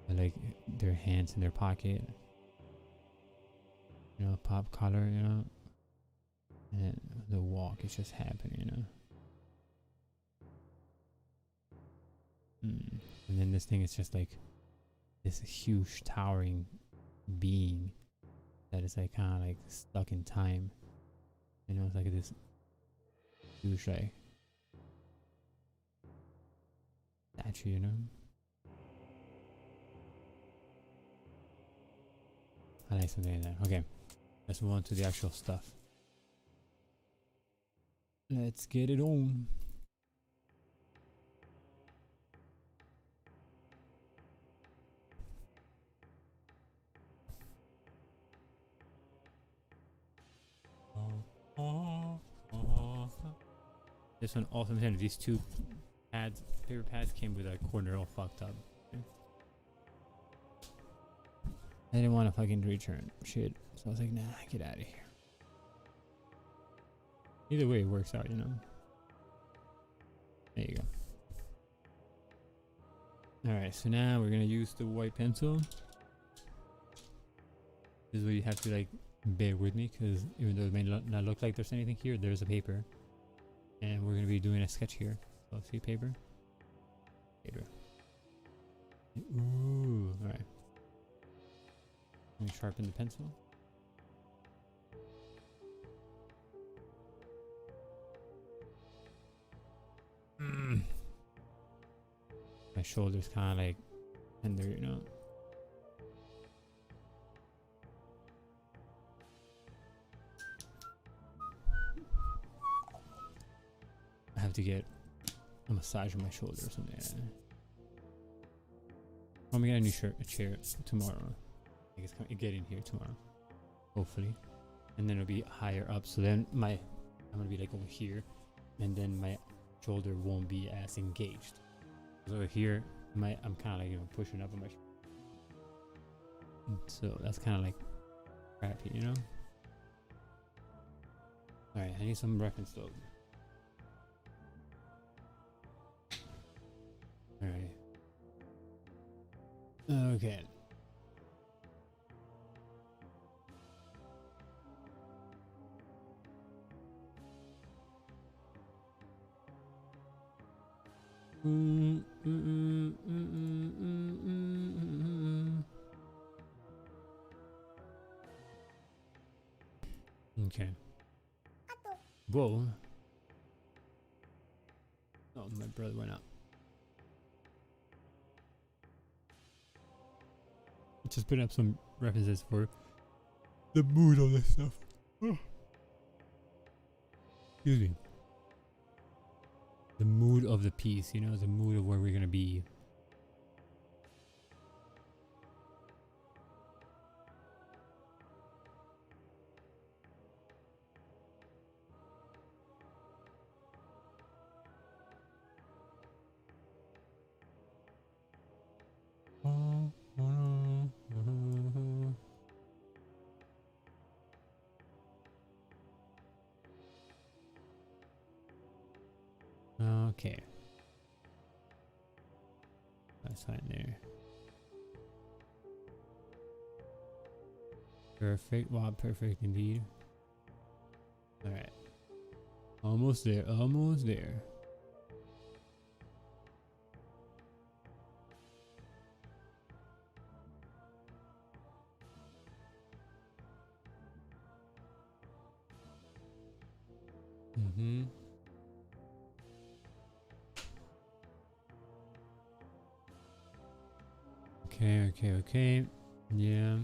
And, like their hands in their pocket. You know, pop collar, you know? And the walk is just happening, you know? And then this thing is just like this huge towering being that is like kind of like stuck in time. You know, it's like this huge like statue, you know? I like something like that. Okay, let's move on to the actual stuff. Let's get it on. This one also, these two pads, paper pads came with a corner all fucked up. Okay. I didn't want to fucking return shit, so I was like, nah, get out of here. Either way, it works out, you know? There you go. Alright, so now we're gonna use the white pencil. This is where you have to like bear with me, because even though it may not look like there's anything here, there's a paper. And we're gonna be doing a sketch here. So see paper? Paper. Ooh, alright. Let me sharpen the pencil. shoulders kind of like tender, you know. I have to get a massage on my shoulders and I'm gonna get a chair tomorrow. I guess get in here tomorrow, hopefully, and then it'll be higher up. So then I'm gonna be like over here, and then my shoulder won't be as engaged. So over here, I'm kind of like, you know, pushing up on my. So that's kind of like crappy, you know. All right, I need some reference though. All right. Okay. Okay. Whoa. Oh, my brother went up. Just put up some references for the mood of this stuff. Excuse me. The mood of the piece, you know, the mood of where we're gonna be. Okay. That's fine there. Perfect. Wow, perfect indeed. Alright. Almost there. Almost there. Mm-hmm. Okay. Yeah.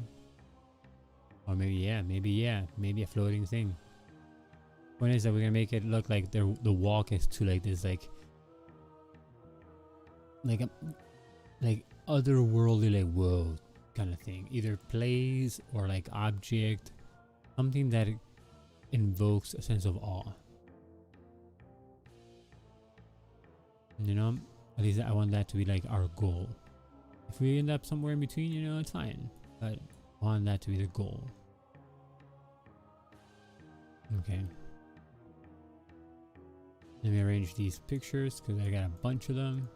Or maybe maybe a floating thing. One is that we're gonna make it look like the walk is to like this like a like otherworldly, like whoa kind of thing. Either place or like object, something that invokes a sense of awe. You know, at least I want that to be like our goal. If we end up somewhere in between, you know, it's fine. But I want that to be the goal. Okay. Let me arrange these pictures because I got a bunch of them.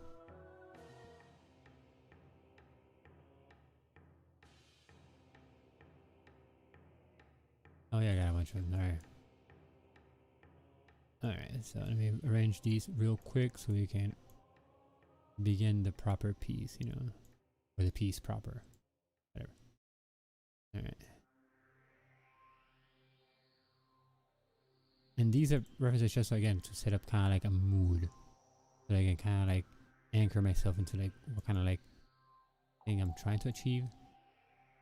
Oh yeah, I got a bunch of them. Alright. Alright, so let me arrange these real quick so we can begin the proper piece, you know. Or the piece proper. Whatever. Alright. And these are references just again to set up kind of like a mood. So I can kind of like anchor myself into like what kind of like thing I'm trying to achieve.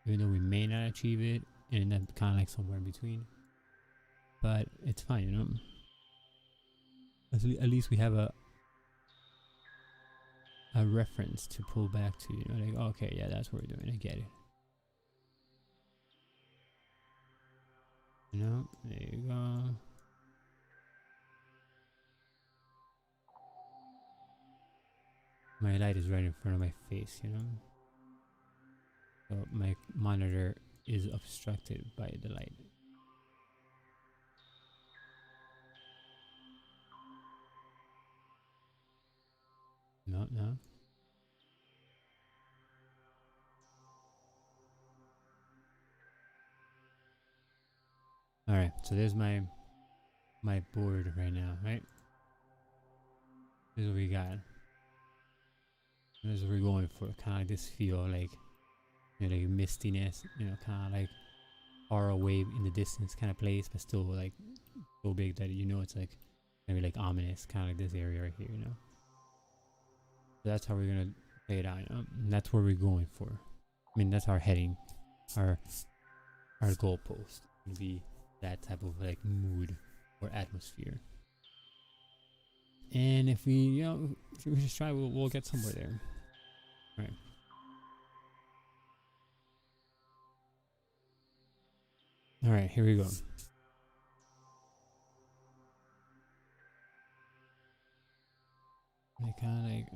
Even though we may not achieve it and end up kind of like somewhere in between. But it's fine, you know. At least we have a reference to pull back to, you know, like okay, yeah, that's what we're doing. I get it. You know, there you go. My light is right in front of my face, you know. So my monitor is obstructed by the light. No. Alright, so there's my board right now, right? This is what we got. This is what we're going for. Kind of like this feel like, you know, like mistiness, you know, kind of like far away in the distance kind of place, but still like so big that you know it's like gonna be like ominous, kind of like this area right here, you know. So that's how we're gonna lay it out. And that's where we're going for. I mean, that's our heading, our goalpost. Gonna be that type of like mood or atmosphere. And if we, if we just try, we'll get somewhere there. Right. All right, here we go. I kind of like,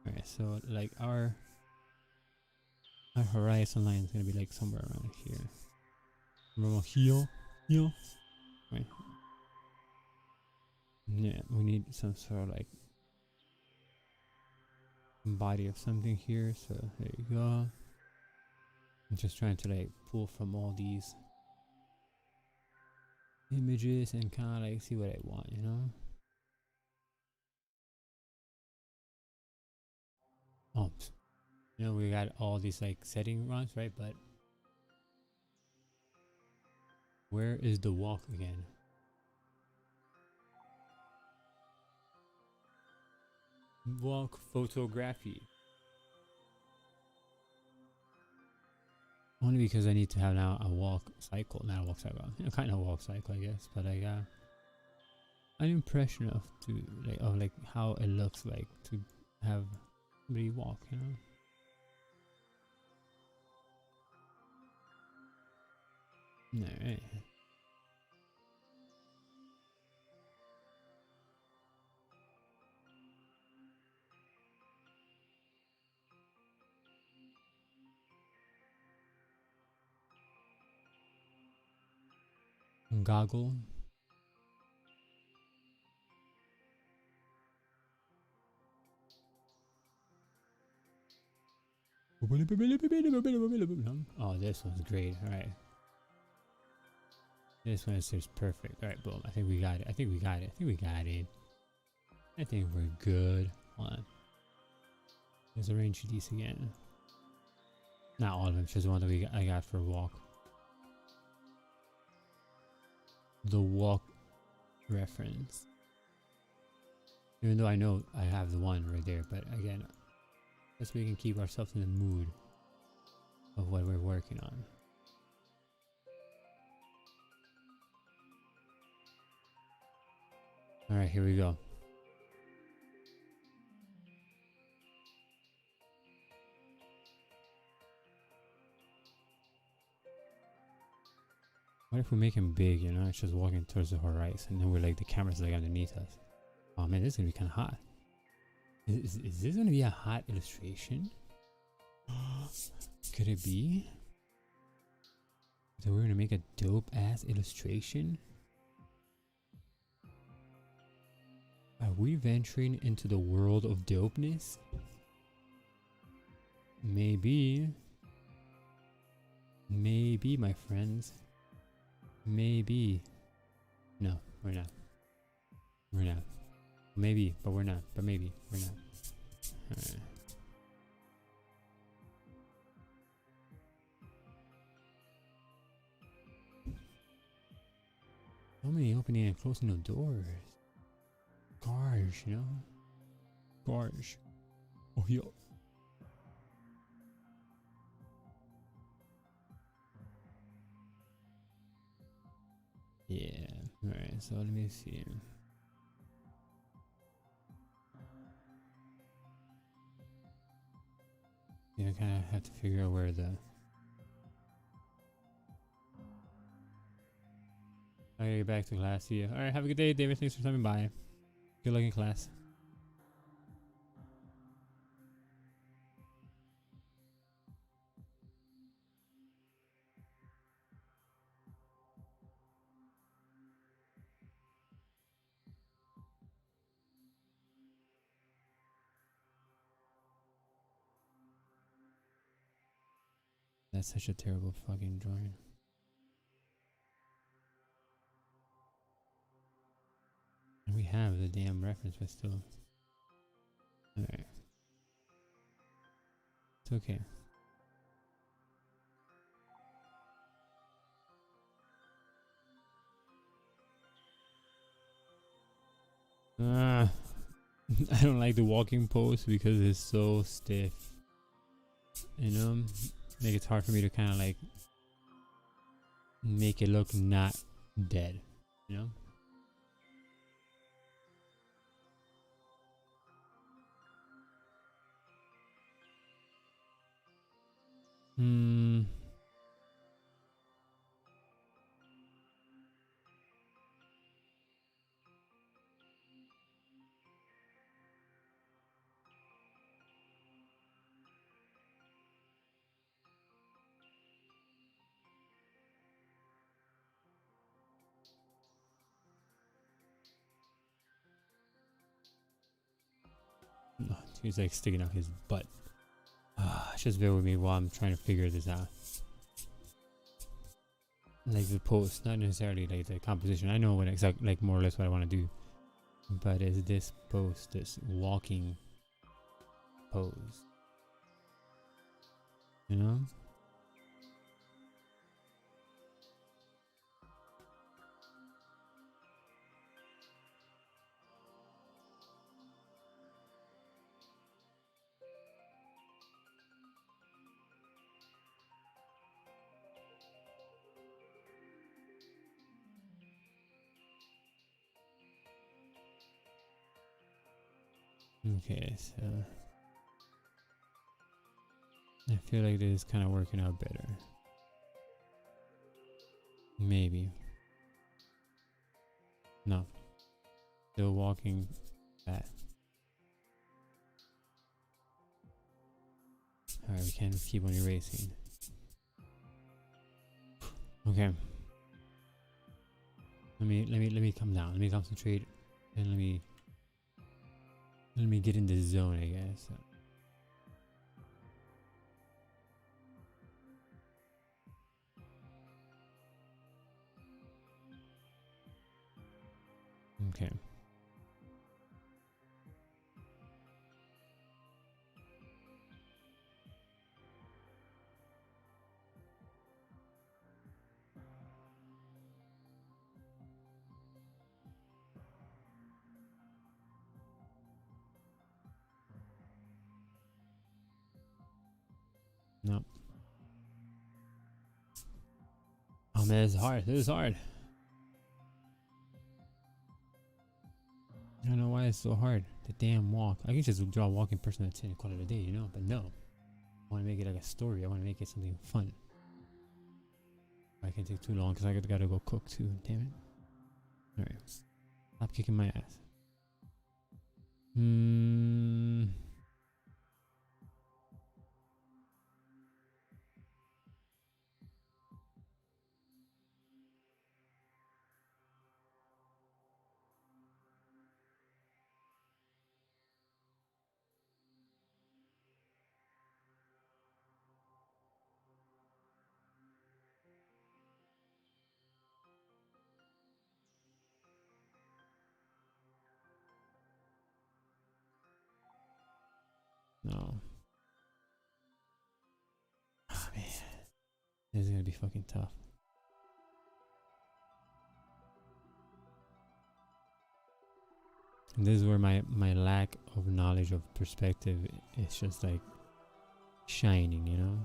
all right, so like our horizon line is gonna be like somewhere around here. Around here, right? Yeah, we need some sort of like body of something here. So there you go. I'm just trying to like pull from all these images and kind of like see what I want, you know? Oh, we got all these like setting runs, right? But where is the walk again? Walk photography. Only because I need to have now a walk cycle, not a walk cycle. Kind of walk cycle, I guess. But I got an impression of like how it looks like to have somebody walk, you know. Alright. Goggle. Oh, this one's great. Alright. This one is just perfect. Alright, boom. I think we got it. I think we got it. I think we're good. Hold on. Let's arrange these again. Not all of them, just the one that I got for walk. The walk reference. Even though I know I have the one right there, but again, just so we can keep ourselves in the mood of what we're working on. Alright, here we go. What if we make him big, you know? It's just walking towards the horizon, and then we're like, the camera's like underneath us. Oh man, this is gonna be kind of hot. Is this gonna be a hot illustration? Could it be? So we're gonna make a dope ass illustration? Are we venturing into the world of dopeness? Maybe. Maybe, my friends. Maybe. No, we're not. We're not. Maybe, but we're not. But maybe, we're not. Alright. So many opening and closing of doors. Gosh, you know? Gosh. Oh, yo. Yeah. Alright, so let me see. Yeah, I kind of have to figure out where the... I gotta get back to class. See ya. Alright, have a good day, David. Thanks for coming by. Good luck in class. That's such a terrible fucking drawing. And we have the damn reference, but still. Alright. It's okay. Ah. I don't like the walking pose because it's so stiff. You know, like it's hard for me to kind of like make it look not dead. You know. Hmm. No, he's like sticking out his butt. Just bear with me while I'm trying to figure this out. Like the pose, not necessarily like the composition. I know what exactly, like more or less what I want to do. But is this pose, this walking pose? You know? Okay, so I feel like this is kind of working out better. Maybe. No. Still walking back. Alright, we can't keep on erasing. Okay. Let me come down. Let me concentrate and let me get in the zone, I guess. Okay. No. Oh man, this is hard. This is hard. I don't know why it's so hard. The damn walk. I can just draw a walking person at 10 and call it a day, you know? But no. I want to make it like a story. I want to make it something fun. I can't take too long because I gotta go cook too. Damn it. Alright. Stop kicking my ass. No. Oh man. This is gonna be fucking tough. And this is where my lack of knowledge of perspective is just like shining, you know?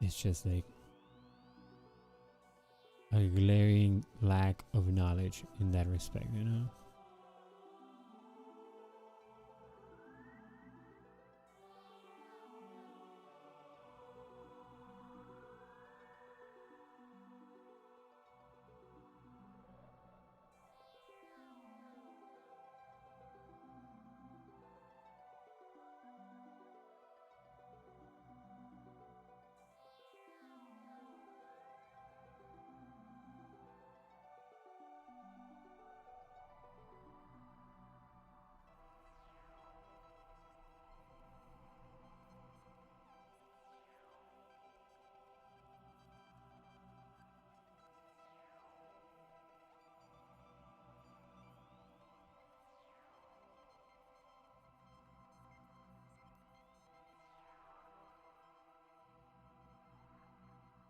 It's just like a glaring lack of knowledge in that respect, you know?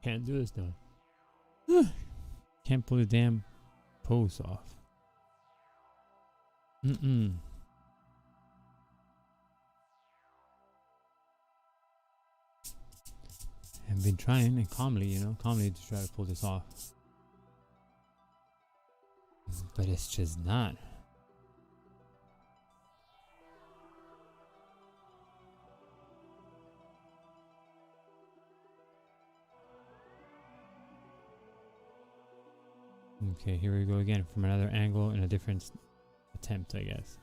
Can't do this though. Can't pull the damn post off. Mm-mm. I've been trying and calmly, calmly to try to pull this off. But it's just not. Okay, here we go again from another angle and a different attempt, I guess.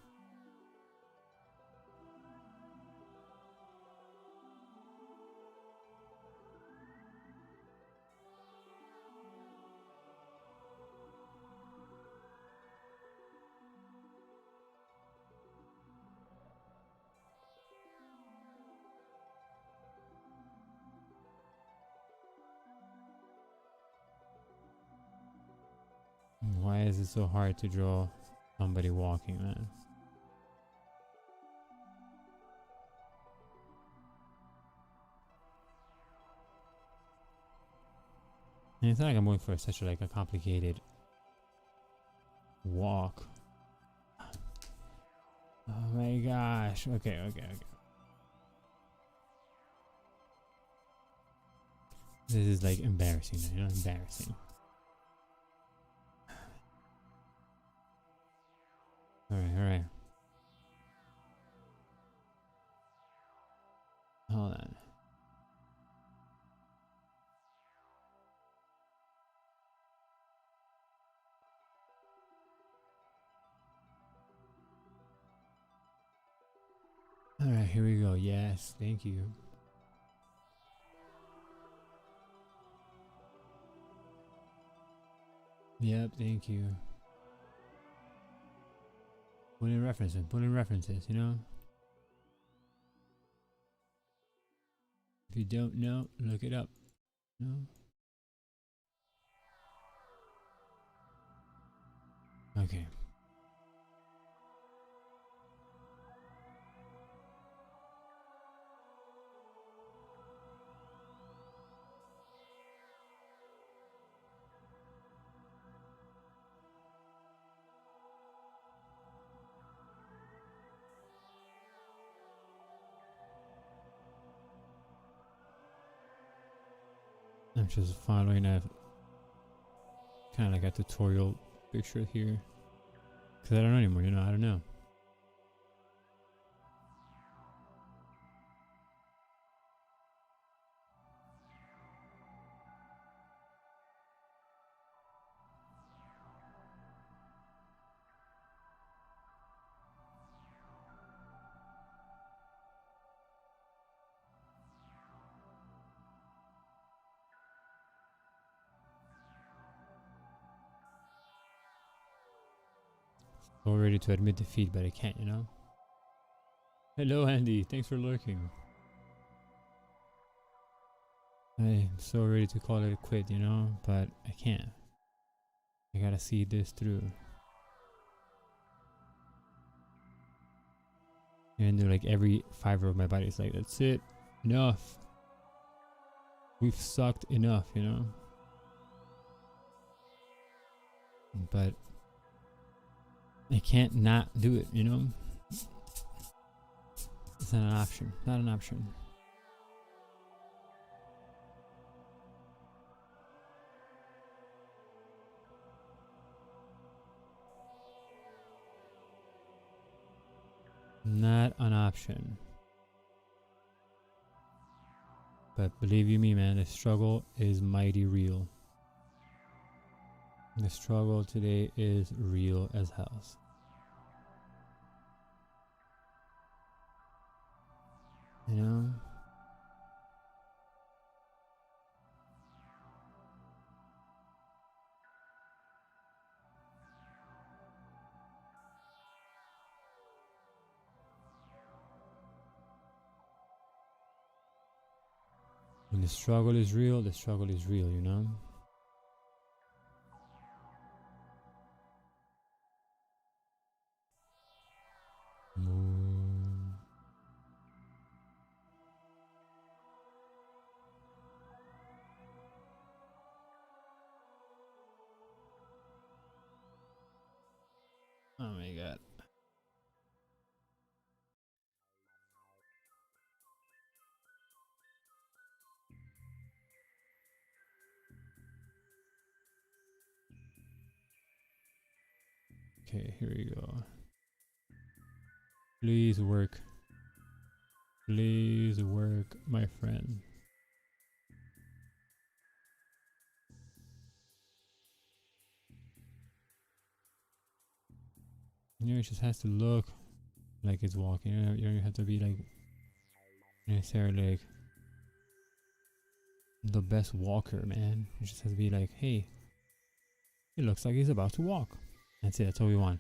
Why is it so hard to draw somebody walking, man? And it's not like I'm going for such a complicated walk. Oh my gosh. Okay. This is like embarrassing, embarrassing. Alright. Hold on. Alright, here we go. Yes, thank you. Yep, thank you. Put in references, If you don't know, look it up. No? Okay. I'm just following a kind of like a tutorial picture here. Because I don't know anymore, I don't know. So ready to admit defeat, but I can't, Hello, Andy. Thanks for lurking. I'm so ready to call it a quit, but I can't. I gotta see this through. And like every fiber of my body is like, that's it. Enough. We've sucked enough, But I can't not do it, It's not an option. Not an option. Not an option. But believe you me, man, the struggle is mighty real. The struggle today is real as hell. When the struggle is real, the struggle is real, Moon. Oh my god. Okay, here we go. Please work. Please work, my friend. You know, it just has to look like it's walking. You don't have to be like necessarily like the best walker, man. It just has to be like, hey, it looks like he's about to walk. That's it. That's all we want.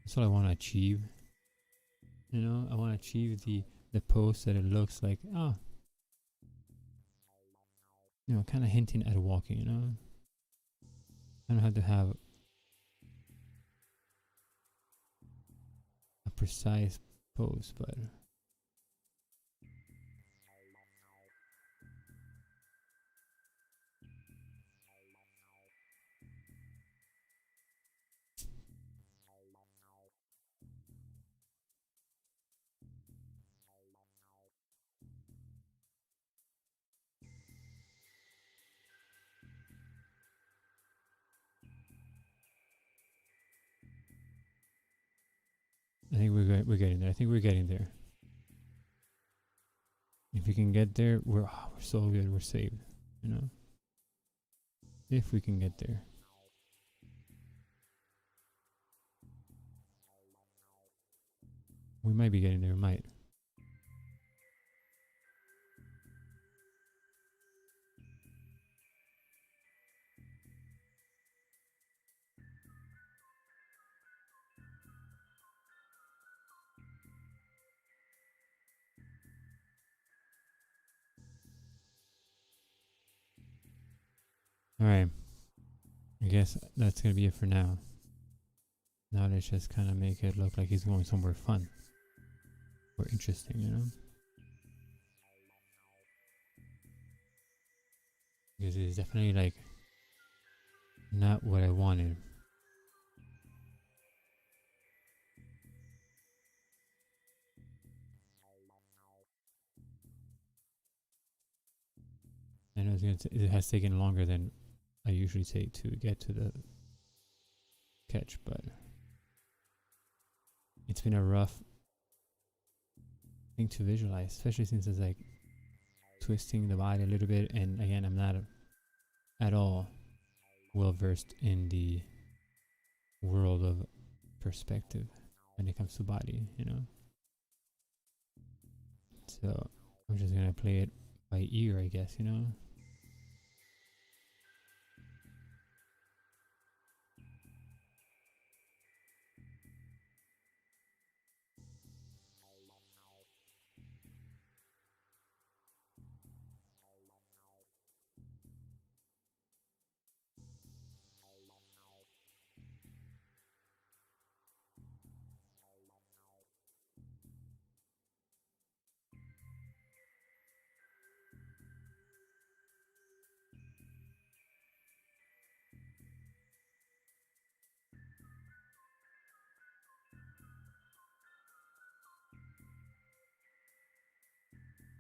That's what I want to achieve. You know, I want to achieve the post that it looks like, oh, you know, kind of hinting at walking. You know, I don't have to have a precise pose, but I think we're getting there. I think we're getting there. If we can get there, we're so good. We're saved. You know, if we can get there. We might be getting there. Might. All right. I guess that's gonna be it for now. Now let's just kind of make it look like he's going somewhere fun or interesting, you know? Because it's definitely like not what I wanted. I know it has taken longer than I usually take to get to the catch, but it's been a rough thing to visualize, especially since it's like twisting the body a little bit. And again, I'm not at all well versed in the world of perspective when it comes to body, you know? So I'm just gonna play it by ear, I guess, you know?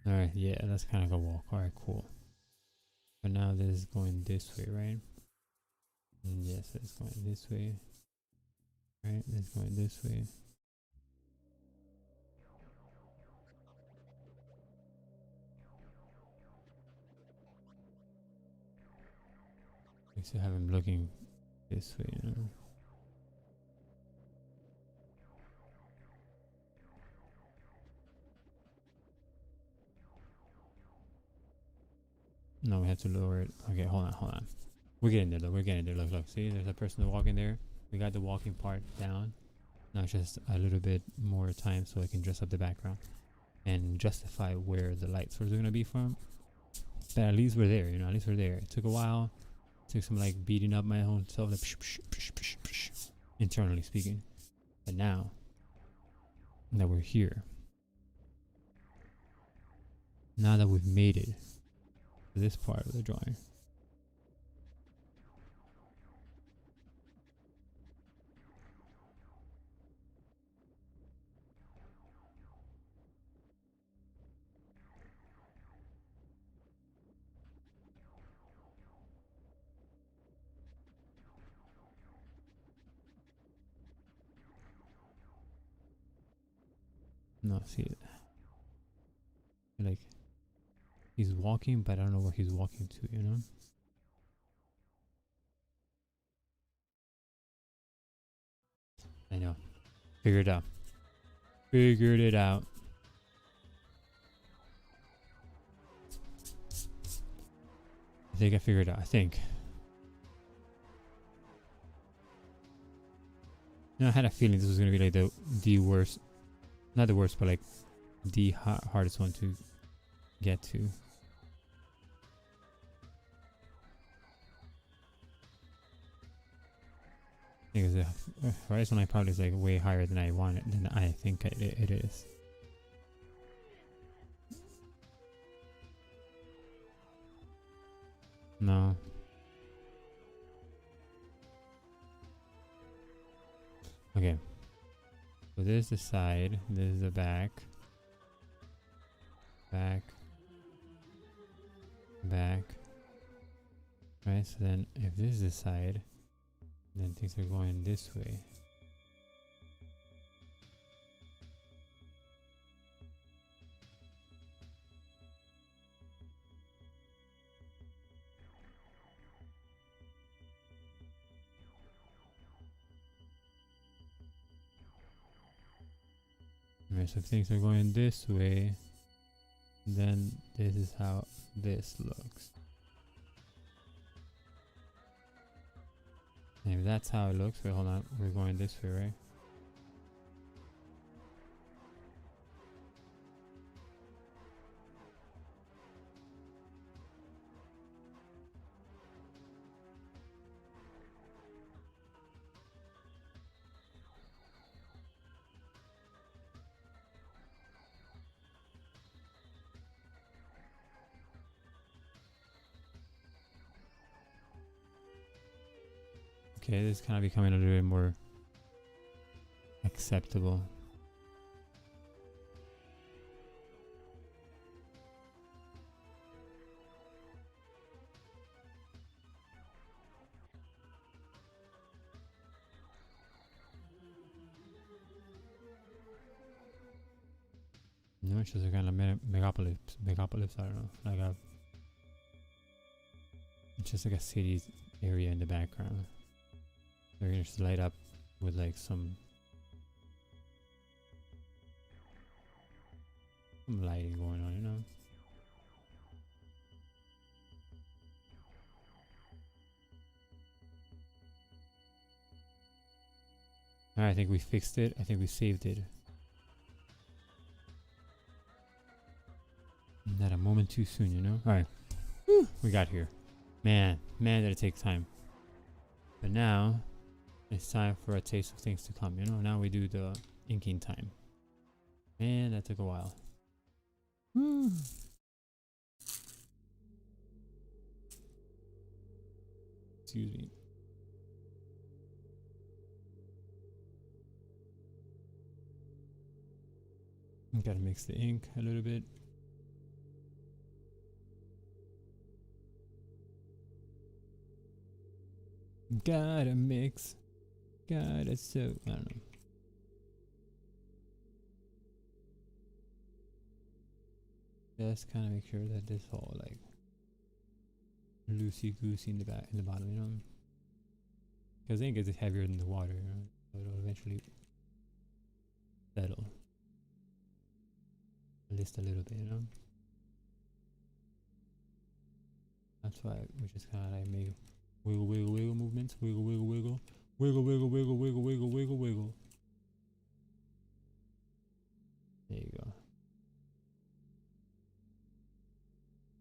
Alright, yeah, that's kind of like a walk. Alright, cool. But now this is going this way, right? And yes, it's going this way. Right, it's going this way. We still have him looking this way, you know? No, we have to lower it. Okay, hold on. We're getting there though, we're getting there. Look, see, there's a person walking there. We got the walking part down. Now it's just a little bit more time so I can dress up the background and justify where the light source are gonna be from. But at least we're there, you know, at least we're there. It took a while. It took some like beating up my own self, like internally speaking. But now that we're here, now that we've made it to this part of the drawing, No, see it. Like he's walking, but I don't know where he's walking to. You know. I know. Figured it out. Figured it out. I think I figured it out. I think. You know, I had a feeling this was gonna be like the worst, not the worst, but like the hardest one to get to. Because the hardest one I probably is like way higher than I want it, than I think it is. No. Okay. So this is the side. This is the back. Back. Back. Right, so then if this is the side, then things are going this way. Right, so if things are going this way, then this is how this looks. And if that's how it looks, wait, hold on, we're going this way, right? Okay, this is kind of becoming a little bit more acceptable. No, it's just a kind of megapolis, I don't know, like a, it's just like a city area in the background. They're gonna just light up with like some lighting going on, you know? Alright, I think we fixed it. I think we saved it. Not a moment too soon, you know? Alright. We got here. Man, did it take time. But now, it's time for a taste of things to come, you know? Now we do the inking time. Man, that took a while. Excuse me. Gotta mix the ink a little bit. Gotta mix. Gotta so. I don't know. Just kind of make sure that this all like loosey goosey in the back, in the bottom, you know? Because ink is heavier than the water, you know? So it'll eventually settle. At least a little bit, you know? That's why we just kind of like make wiggle, wiggle, wiggle movements. Wiggle, wiggle, wiggle. Wiggle, wiggle, wiggle, wiggle, wiggle, wiggle, wiggle. There you go.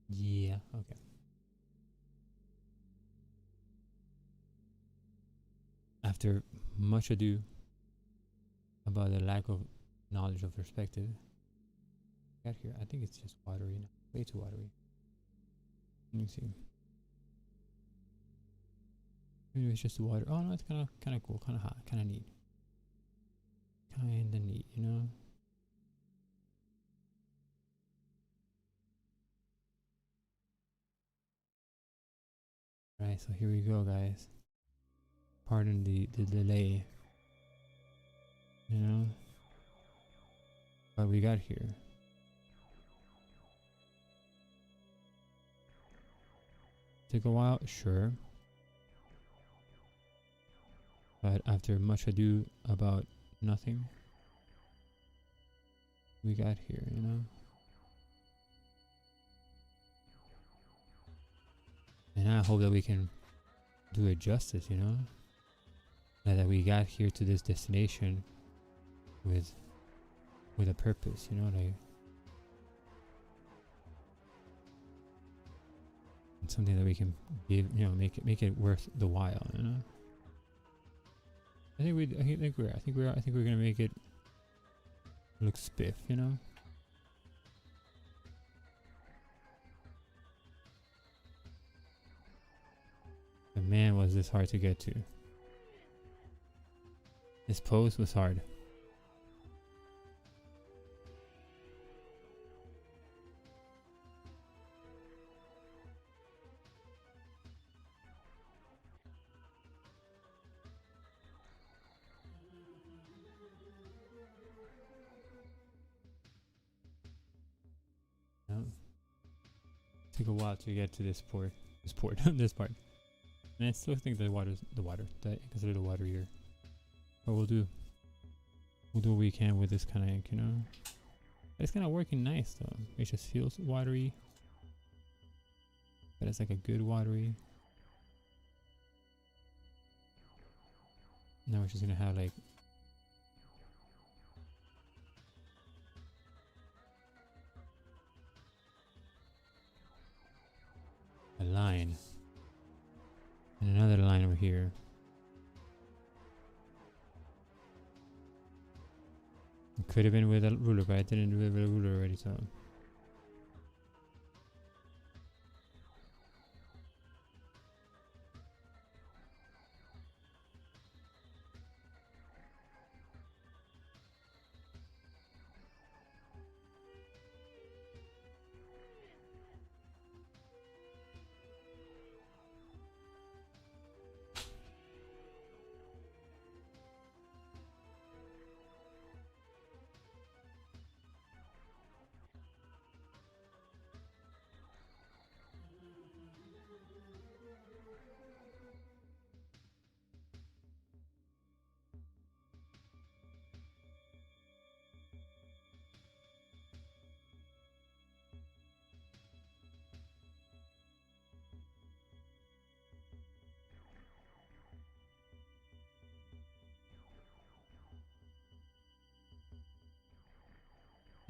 Yeah, okay. After much ado about the lack of knowledge of perspective, got here. I think it's just watery now. Way too watery. Let me see. Maybe it's just the water. Oh no, it's kind of cool, kind of hot, kind of neat. Kinda neat, you know? Right, so here we go, guys. Pardon the delay. You know? what we got here. Take a while, sure. But after much ado about nothing, we got here, you know? And I hope that we can do it justice, you know? And that we got here to this destination with a purpose, you know, like it's something that we can give, you know, make it worth the while, you know. I think we're gonna make it look spiff, you know. But man, was this hard to get to. This pose was hard. Yeah. Took a while to get to this port, this part. And I still think consider the water here. But we'll do what we can with this kind of ink, you know. It's kind of working nice though. It just feels watery, but it's like a good watery. Now we're just gonna have like a line and another line over here. It could have been with a ruler, but I didn't do it with a ruler already, so.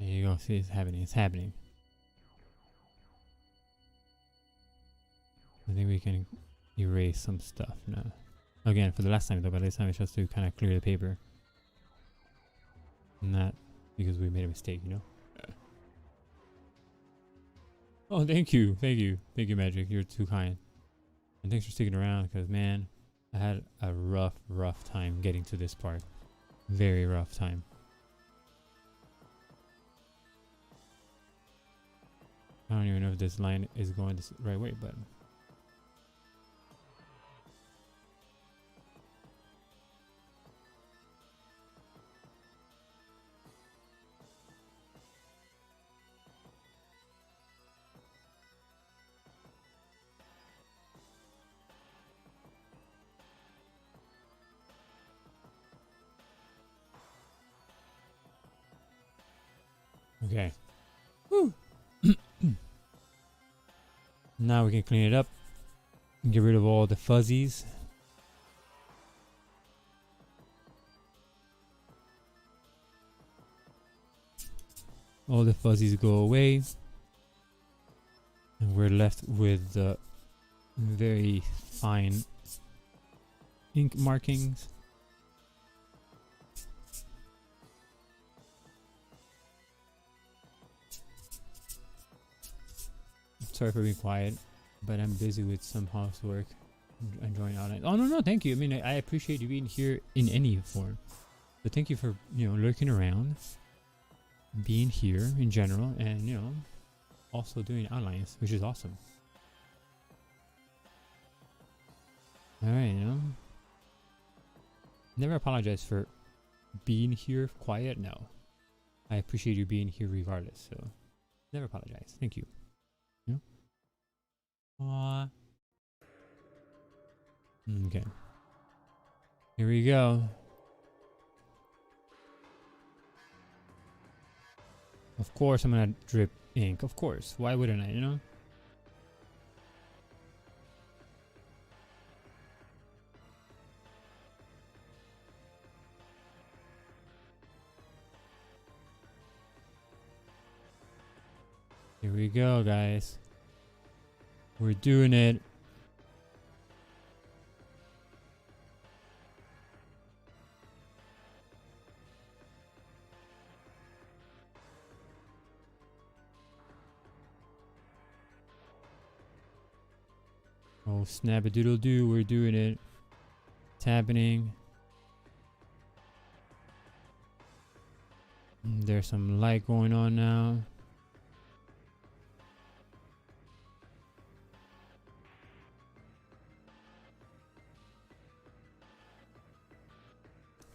There you go. See, it's happening. It's happening. I think we can erase some stuff now. Again, for the last time though, but this time it's just to kind of clear the paper. Not because we made a mistake, you know? Oh, thank you. Thank you. Thank you, Magic. You're too kind. And thanks for sticking around because, man, I had a rough time getting to this part. Very rough time. I don't even know if this line is going the right way, but okay. Woo. Now we can clean it up and get rid of all the fuzzies. All the fuzzies go away. And we're left with the very fine ink markings. Sorry for being quiet, but I'm busy with some housework. Enjoying all night. Oh no, thank you. I mean, I appreciate you being here in any form. But thank you for, you know, lurking around, being here in general, and, you know, also doing outlines, which is awesome. Alright, you know. Never apologize for being here quiet, no. I appreciate you being here regardless. So never apologize. Thank you. You know? Aww. Okay. Here we go. Of course I'm gonna drip ink. Of course. Why wouldn't I, you know? Here we go, guys. We're doing it. Oh, snap a doodle doo. We're doing it. It's happening. There's some light going on now.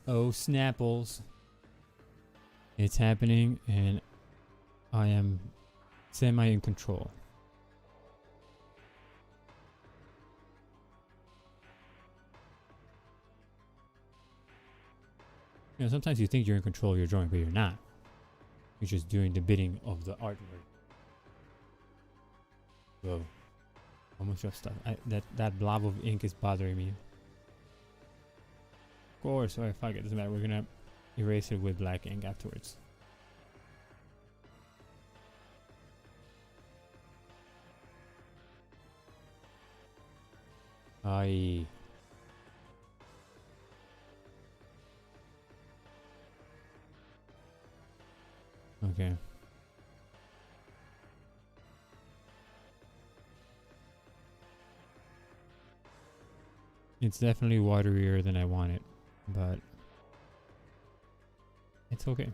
Oh, snapples. It's happening and I am semi in control. You know, sometimes you think you're in control of your drawing, but you're not. You're just doing the bidding of the artwork. Whoa. Almost dropped stuff. That blob of ink is bothering me. Of course, sorry, fuck it, doesn't matter. We're gonna erase it with black ink afterwards. Aye. Okay. It's definitely waterier than I want it, but it's okay.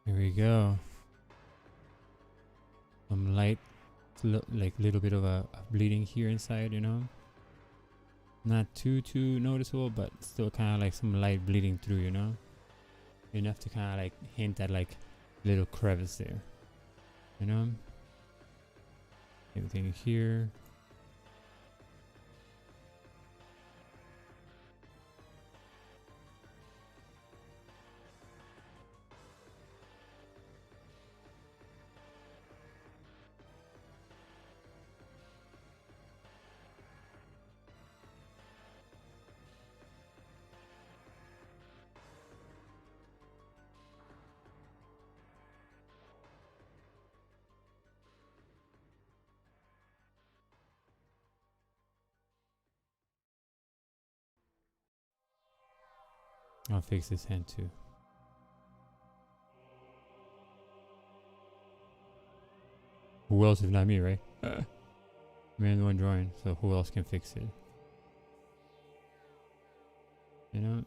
Here we go. Some light, like little bit of a bleeding here inside, you know. Not too noticeable, but still kind of like some light bleeding through, you know. Enough to kind of like hint at like little crevice there, you know. Everything here. I'll fix this hand too. Who else if not me, right? I'm the one drawing, so who else can fix it? You know?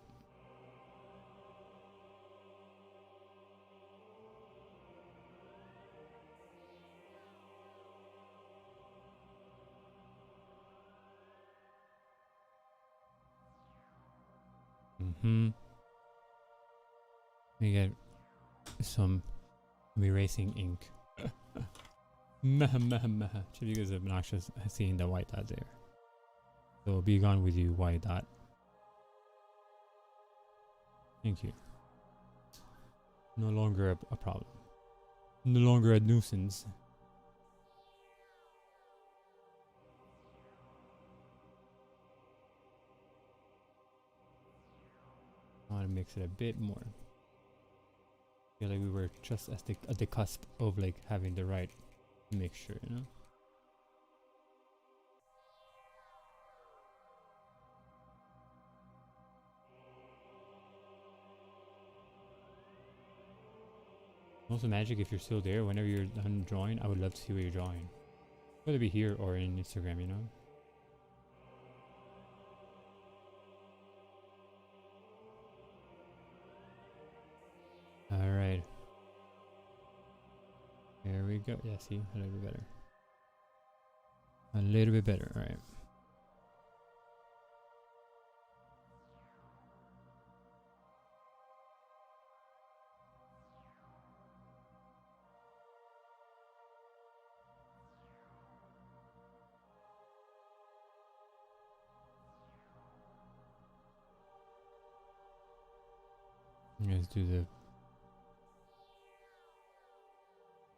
We get some erasing ink. Just because it's obnoxious seeing the white dot there. So be gone with you, white dot. Thank you. No longer a problem. No longer a nuisance. I want to mix it a bit more. Feel like we were just at the cusp of like having the right mixture, you know. Also, Magic, if you're still there, whenever you're done drawing, I would love to see what you're drawing. Whether it be here or in Instagram, you know? Alright. There we go. Yeah, see? A little bit better. A little bit better, alright. Let's do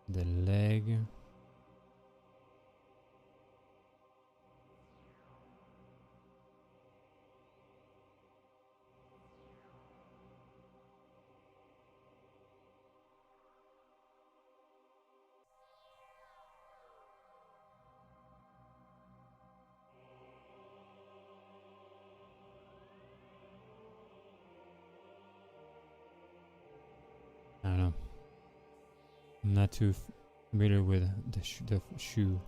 the leg. I don't know. I'm not too familiar with the shoe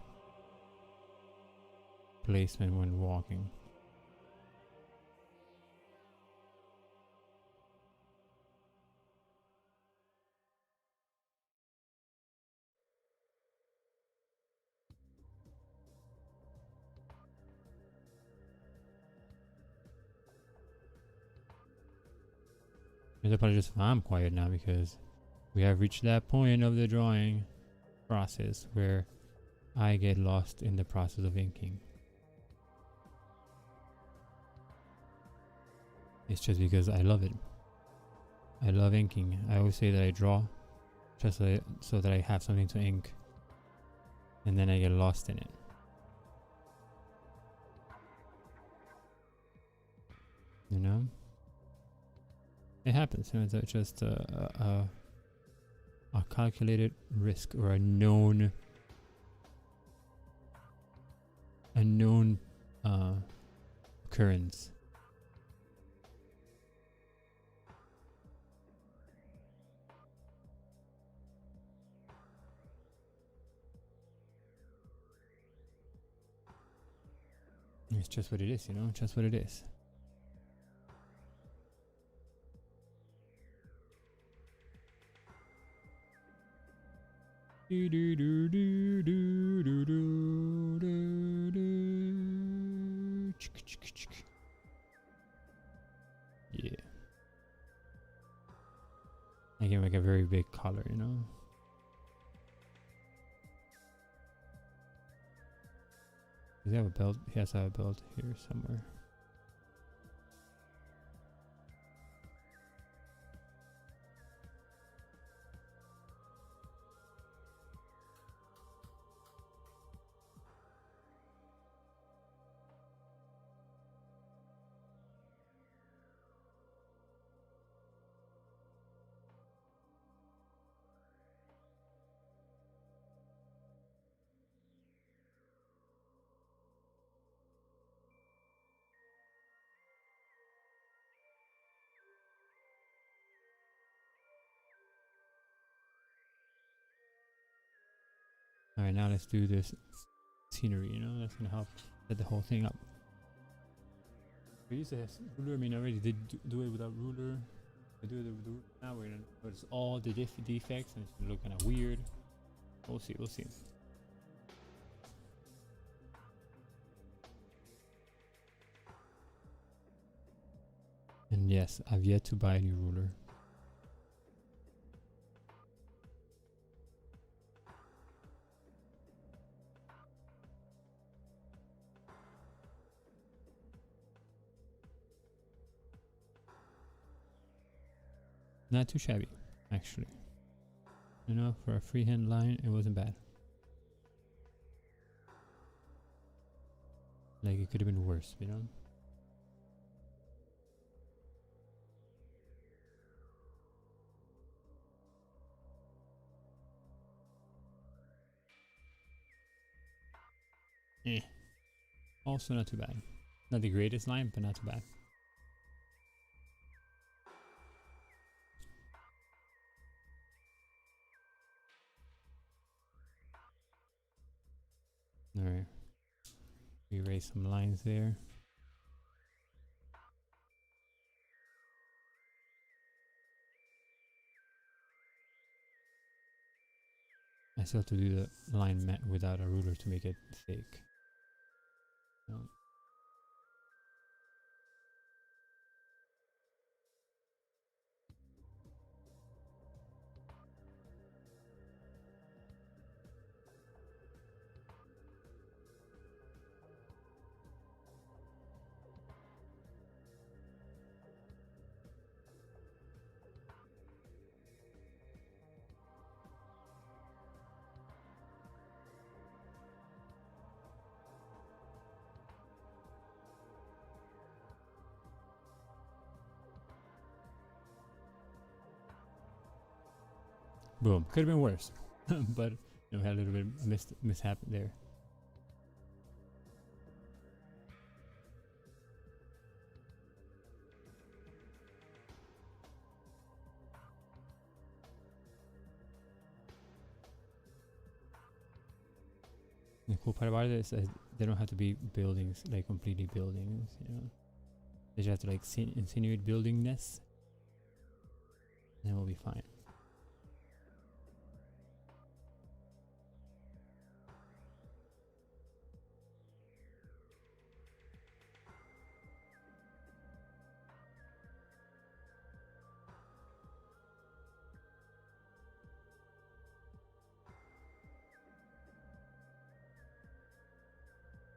placement when walking. And apologies if I'm quiet now because we have reached that point of the drawing process where I get lost in the process of inking. It's just because I love it. I love inking. I always say that I draw just so that I have something to ink, and then I get lost in it. You know? It happens. You know, it's just a calculated risk or a known occurrence. It's just what it is, you know, just what it is. Yeah. I can make a very big color, you know. Does he have a belt? He has to have a belt here somewhere. Alright, now let's do this scenery, you know, that's gonna help set the whole thing up. We used to have ruler, I mean, I already did do it without ruler. I do it with the ruler now, we're gonna notice all the defects and it's gonna look kind of weird. We'll see, we'll see. And yes, I've yet to buy a new ruler. Not too shabby, actually. You know, for a freehand line, it wasn't bad. Like, it could have been worse, you know? Also not too bad. Not the greatest line, but not too bad. Alright. Erase some lines there. I still have to do the line mat without a ruler to make it thick. Boom. Could have been worse, but you know, had a little bit of mishap there. The cool part about it is that they don't have to be buildings, like completely buildings, you know. They just have to like insinuate buildingness, and we'll be fine.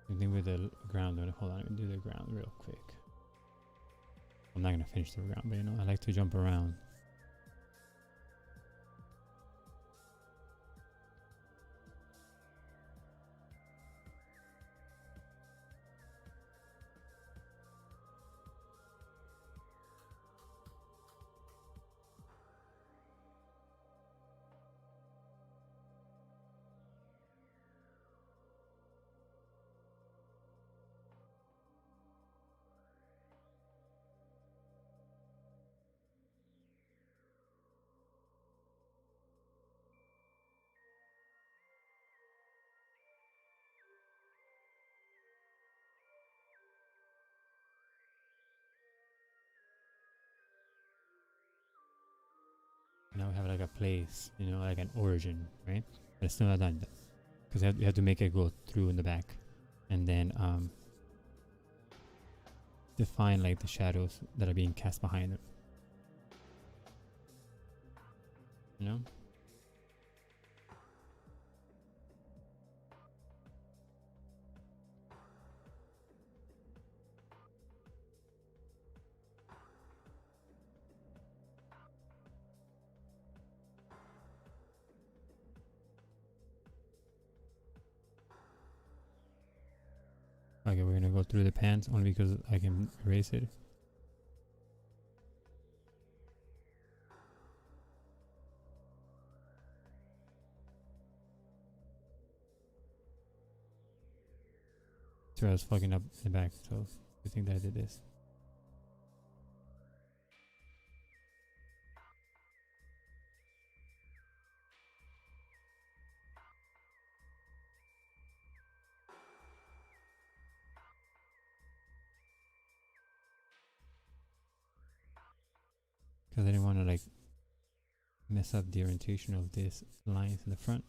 Same thing with the ground. Hold on, let me do the ground real quick. I'm not gonna finish the ground, but you know, I like to jump around. Now we have like a place, you know, like an origin, right? But it's still not done because you have to make it go through in the back, and then define like the shadows that are being cast behind it. You know? Okay, we're gonna go through the pants only because I can erase it. So I was fucking up the back, so I think that I did this. Because I didn't want to like mess up the orientation of these lines in the front.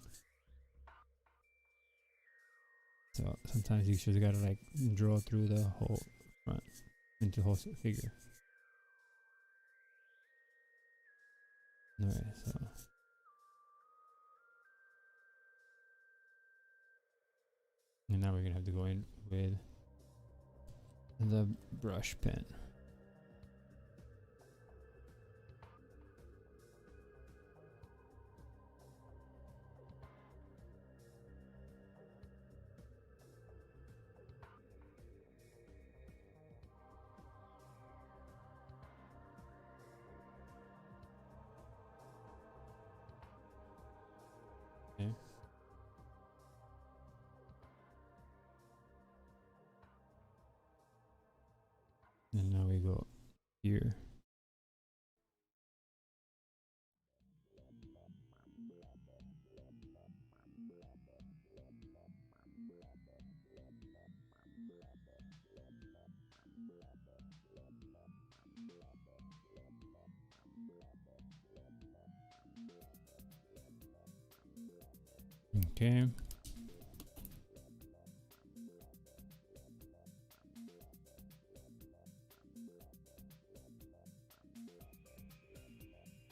So sometimes you just gotta like draw through the whole front into the whole figure. Alright, so and now we're gonna have to go in with the brush pen. Okay. And now we go here. Okay.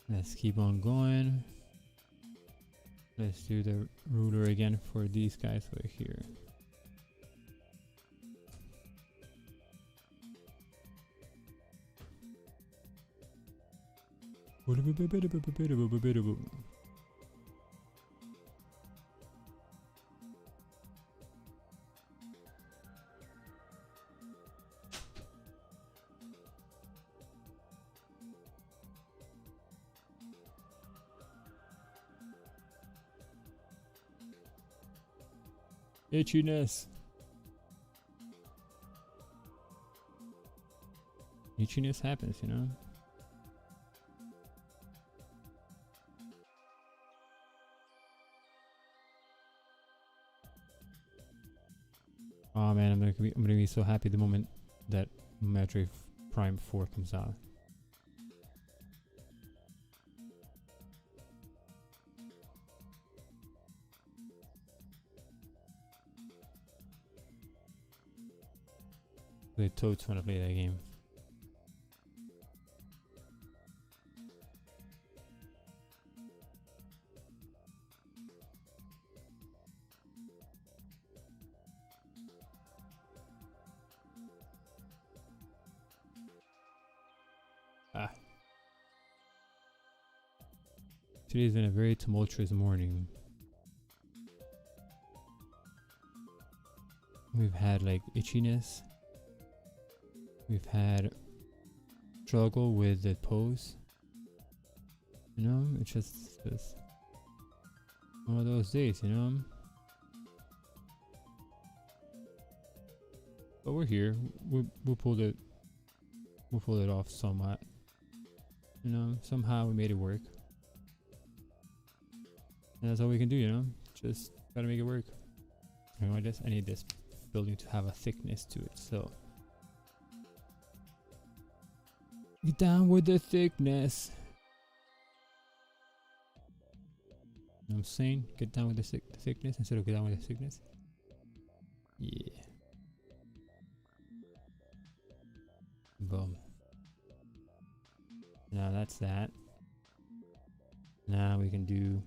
Let's keep on going. Let's do the ruler again for these guys over here. Itchiness. Itchiness happens, you know? Oh man, I'm gonna be so happy the moment that Metroid Prime 4 comes out. I totes wanna play that game. Today's been a very tumultuous morning. We've had like itchiness. We've had struggle with the pose. You know, it's just one of those days, you know. But we're here. We pulled it. We pulled it off somewhat. You know, somehow we made it work. And that's all we can do, you know? Just gotta make it work. You know, I need this building to have a thickness to it, so. Get down with the thickness. You know what I'm saying? Get down with the thickness instead of get down with the thickness. Yeah. Boom. Now that's that. Now we can do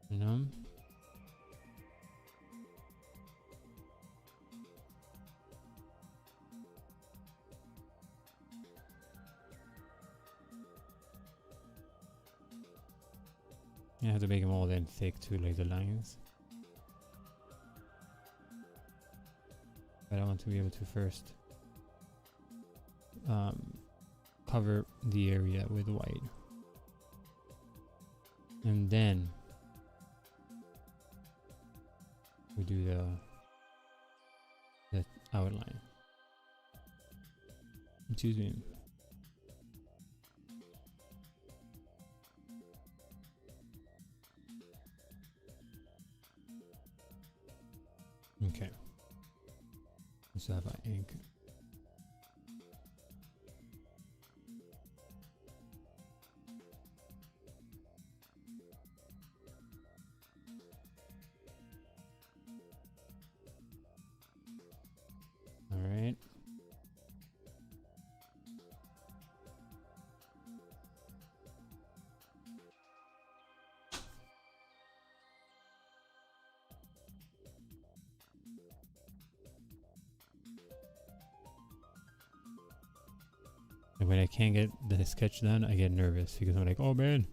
you know? You have to make them all then thick too, like the lines. But I want to be able to first cover the area with white. And then we do the outline. Excuse me. Okay. Let's have our ink. All right. And when I can't get the sketch done, I get nervous because I'm like, oh man,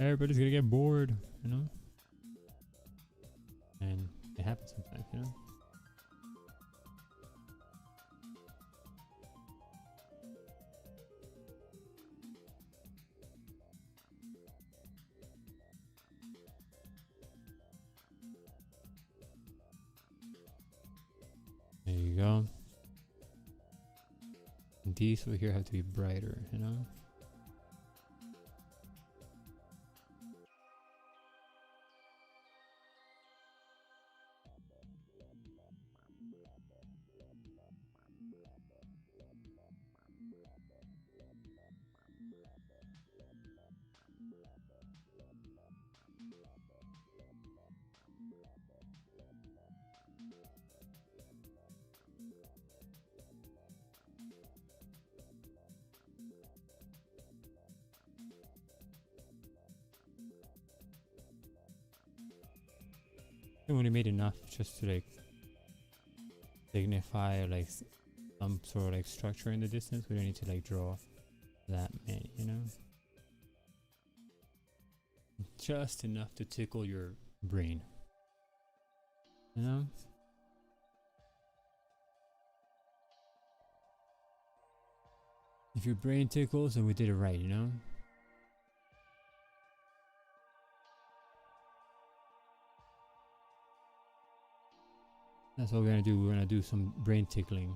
everybody's gonna get bored, you know? And it happens sometimes, you know? you go. And these over here have to be brighter, you know? I only made enough just to like signify like some sort of like structure in the distance. We don't need to like draw that many, you know? Just enough to tickle your brain. You know? If your brain tickles, then we did it right, you know? That's what we're gonna do. We're gonna do some brain tickling.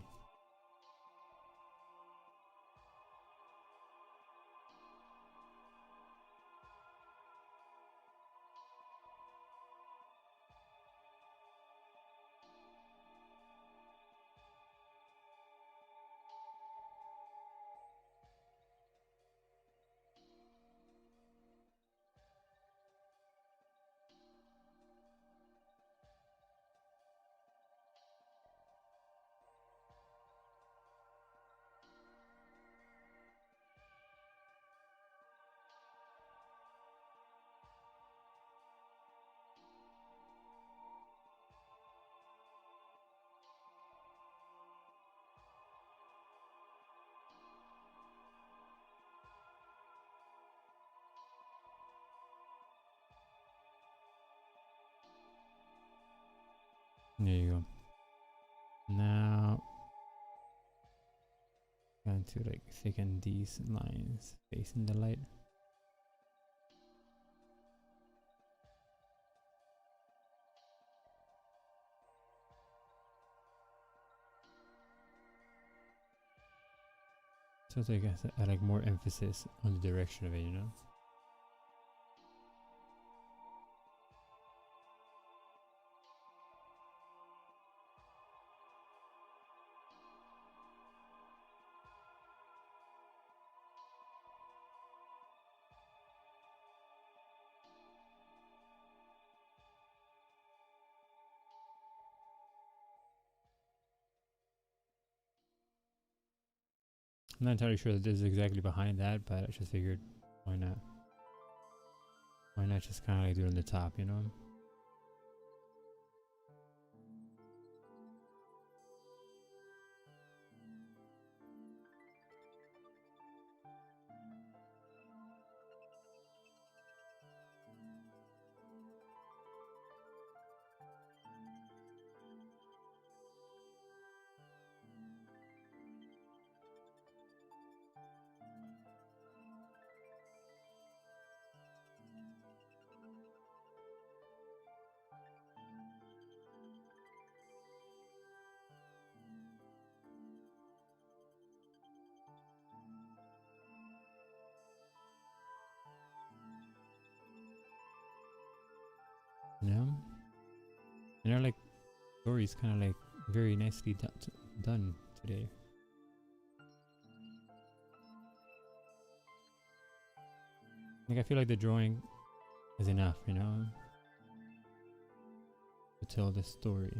There you go. Now, going to like thicken these lines facing the light. So it's like I like more emphasis on the direction of it, you know? I'm not entirely sure that this is exactly behind that, but I just figured, why not? Why not just kind of like do it on the top, you know? You know? And our like story's kind of like very nicely done today. Like I feel like the drawing is enough, you know, to tell the story.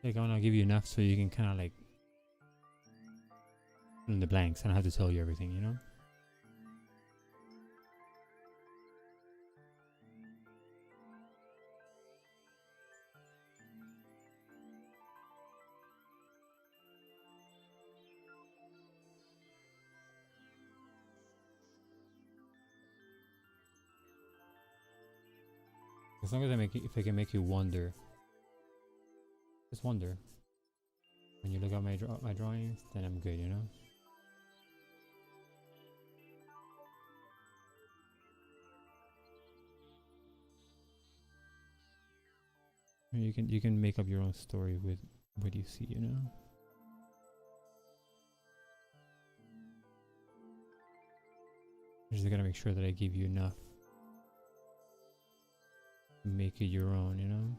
Like I want to give you enough so you can kind of like fill in the blanks. I don't have to tell you everything, you know? As long as if I can make you wonder, just wonder. When you look at my drawings, then I'm good, you know. You can make up your own story with what you see, you know. I just gotta make sure that I give you enough to make it your own, you know.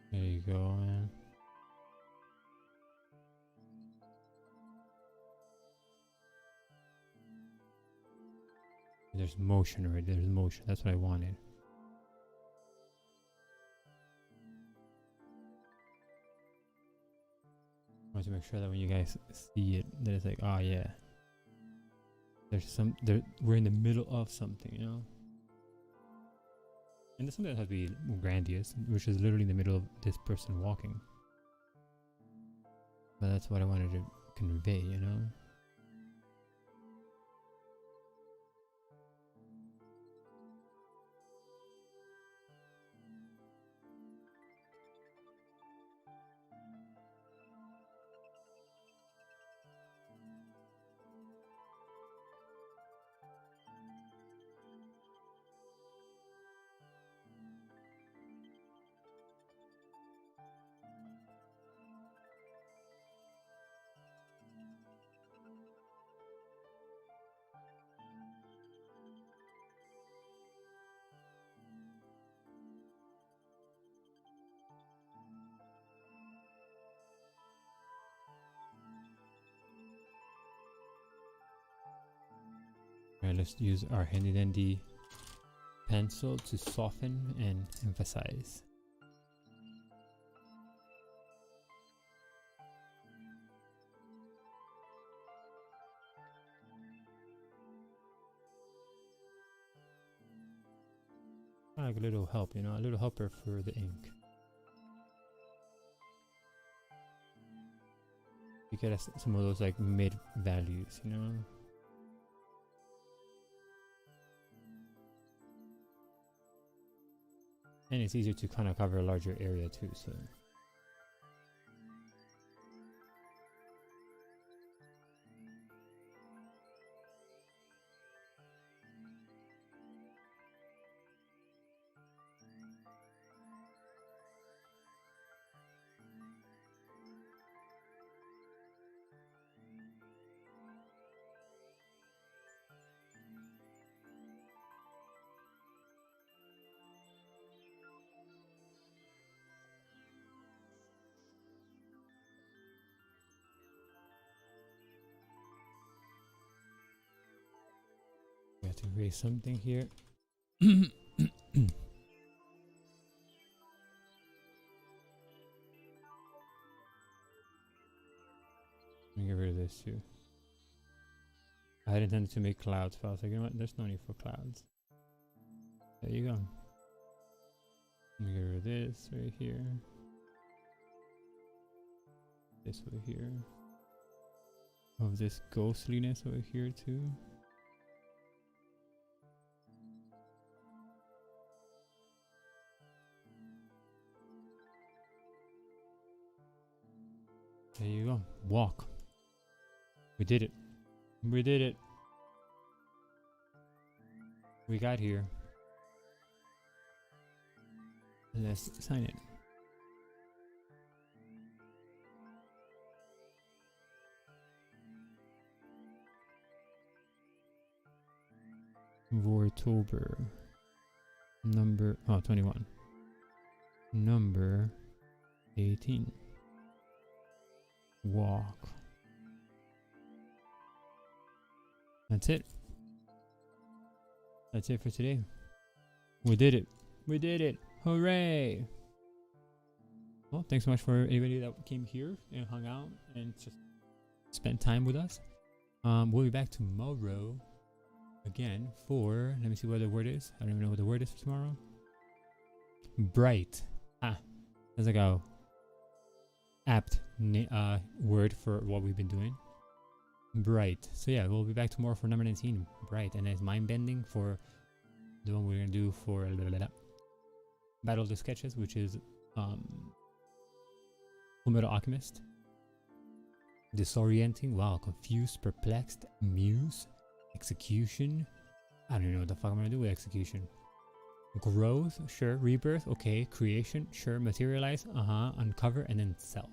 There you go, man. There's motion, right? There's motion. That's what I wanted. I want to make sure that when you guys see it, that it's like, oh yeah, we're in the middle of something, you know. And there's something that has to be grandiose, which is literally in the middle of this person walking. But that's what I wanted to convey, you know. Alright, let's use our handy dandy pencil to soften and emphasize. Like a little help, you know, a little helper for the ink. You get some of those like mid values, you know. And it's easier to kind of cover a larger area too, so. We have to erase something here. Let me get rid of this too. I had intended to make clouds, but I was like, you know what? There's no need for clouds. There you go. Let me get rid of this right here. This over here. Of this ghostliness over here too. There you go. Walk. We did it. We did it. We got here. Let's sign it. Vortober. Number 21. Number 18. walk. That's it. That's it for today. We did it. We did it. Hooray. Well, thanks so much for anybody that came here and hung out and just spent time with us. We'll be back tomorrow again for, let me see what the word is. I don't even know what the word is for tomorrow. Bright. That's like a apt word for what we've been doing. Bright. So yeah, we'll be back tomorrow for number 19. Bright. And it's mind bending for the one we're gonna do for Battle of the Sketches, which is Fullmetal Alchemist. Disorienting. Wow. Confused, perplexed, muse, execution. I don't even know what the fuck I'm gonna do with execution. Growth, sure. Rebirth, okay. Creation, sure. Materialize, uncover, and then self.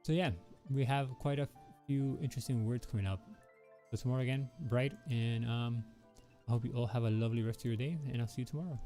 So yeah, we have quite a few interesting words coming up. So tomorrow again, bright, and I hope you all have a lovely rest of your day, and I'll see you tomorrow.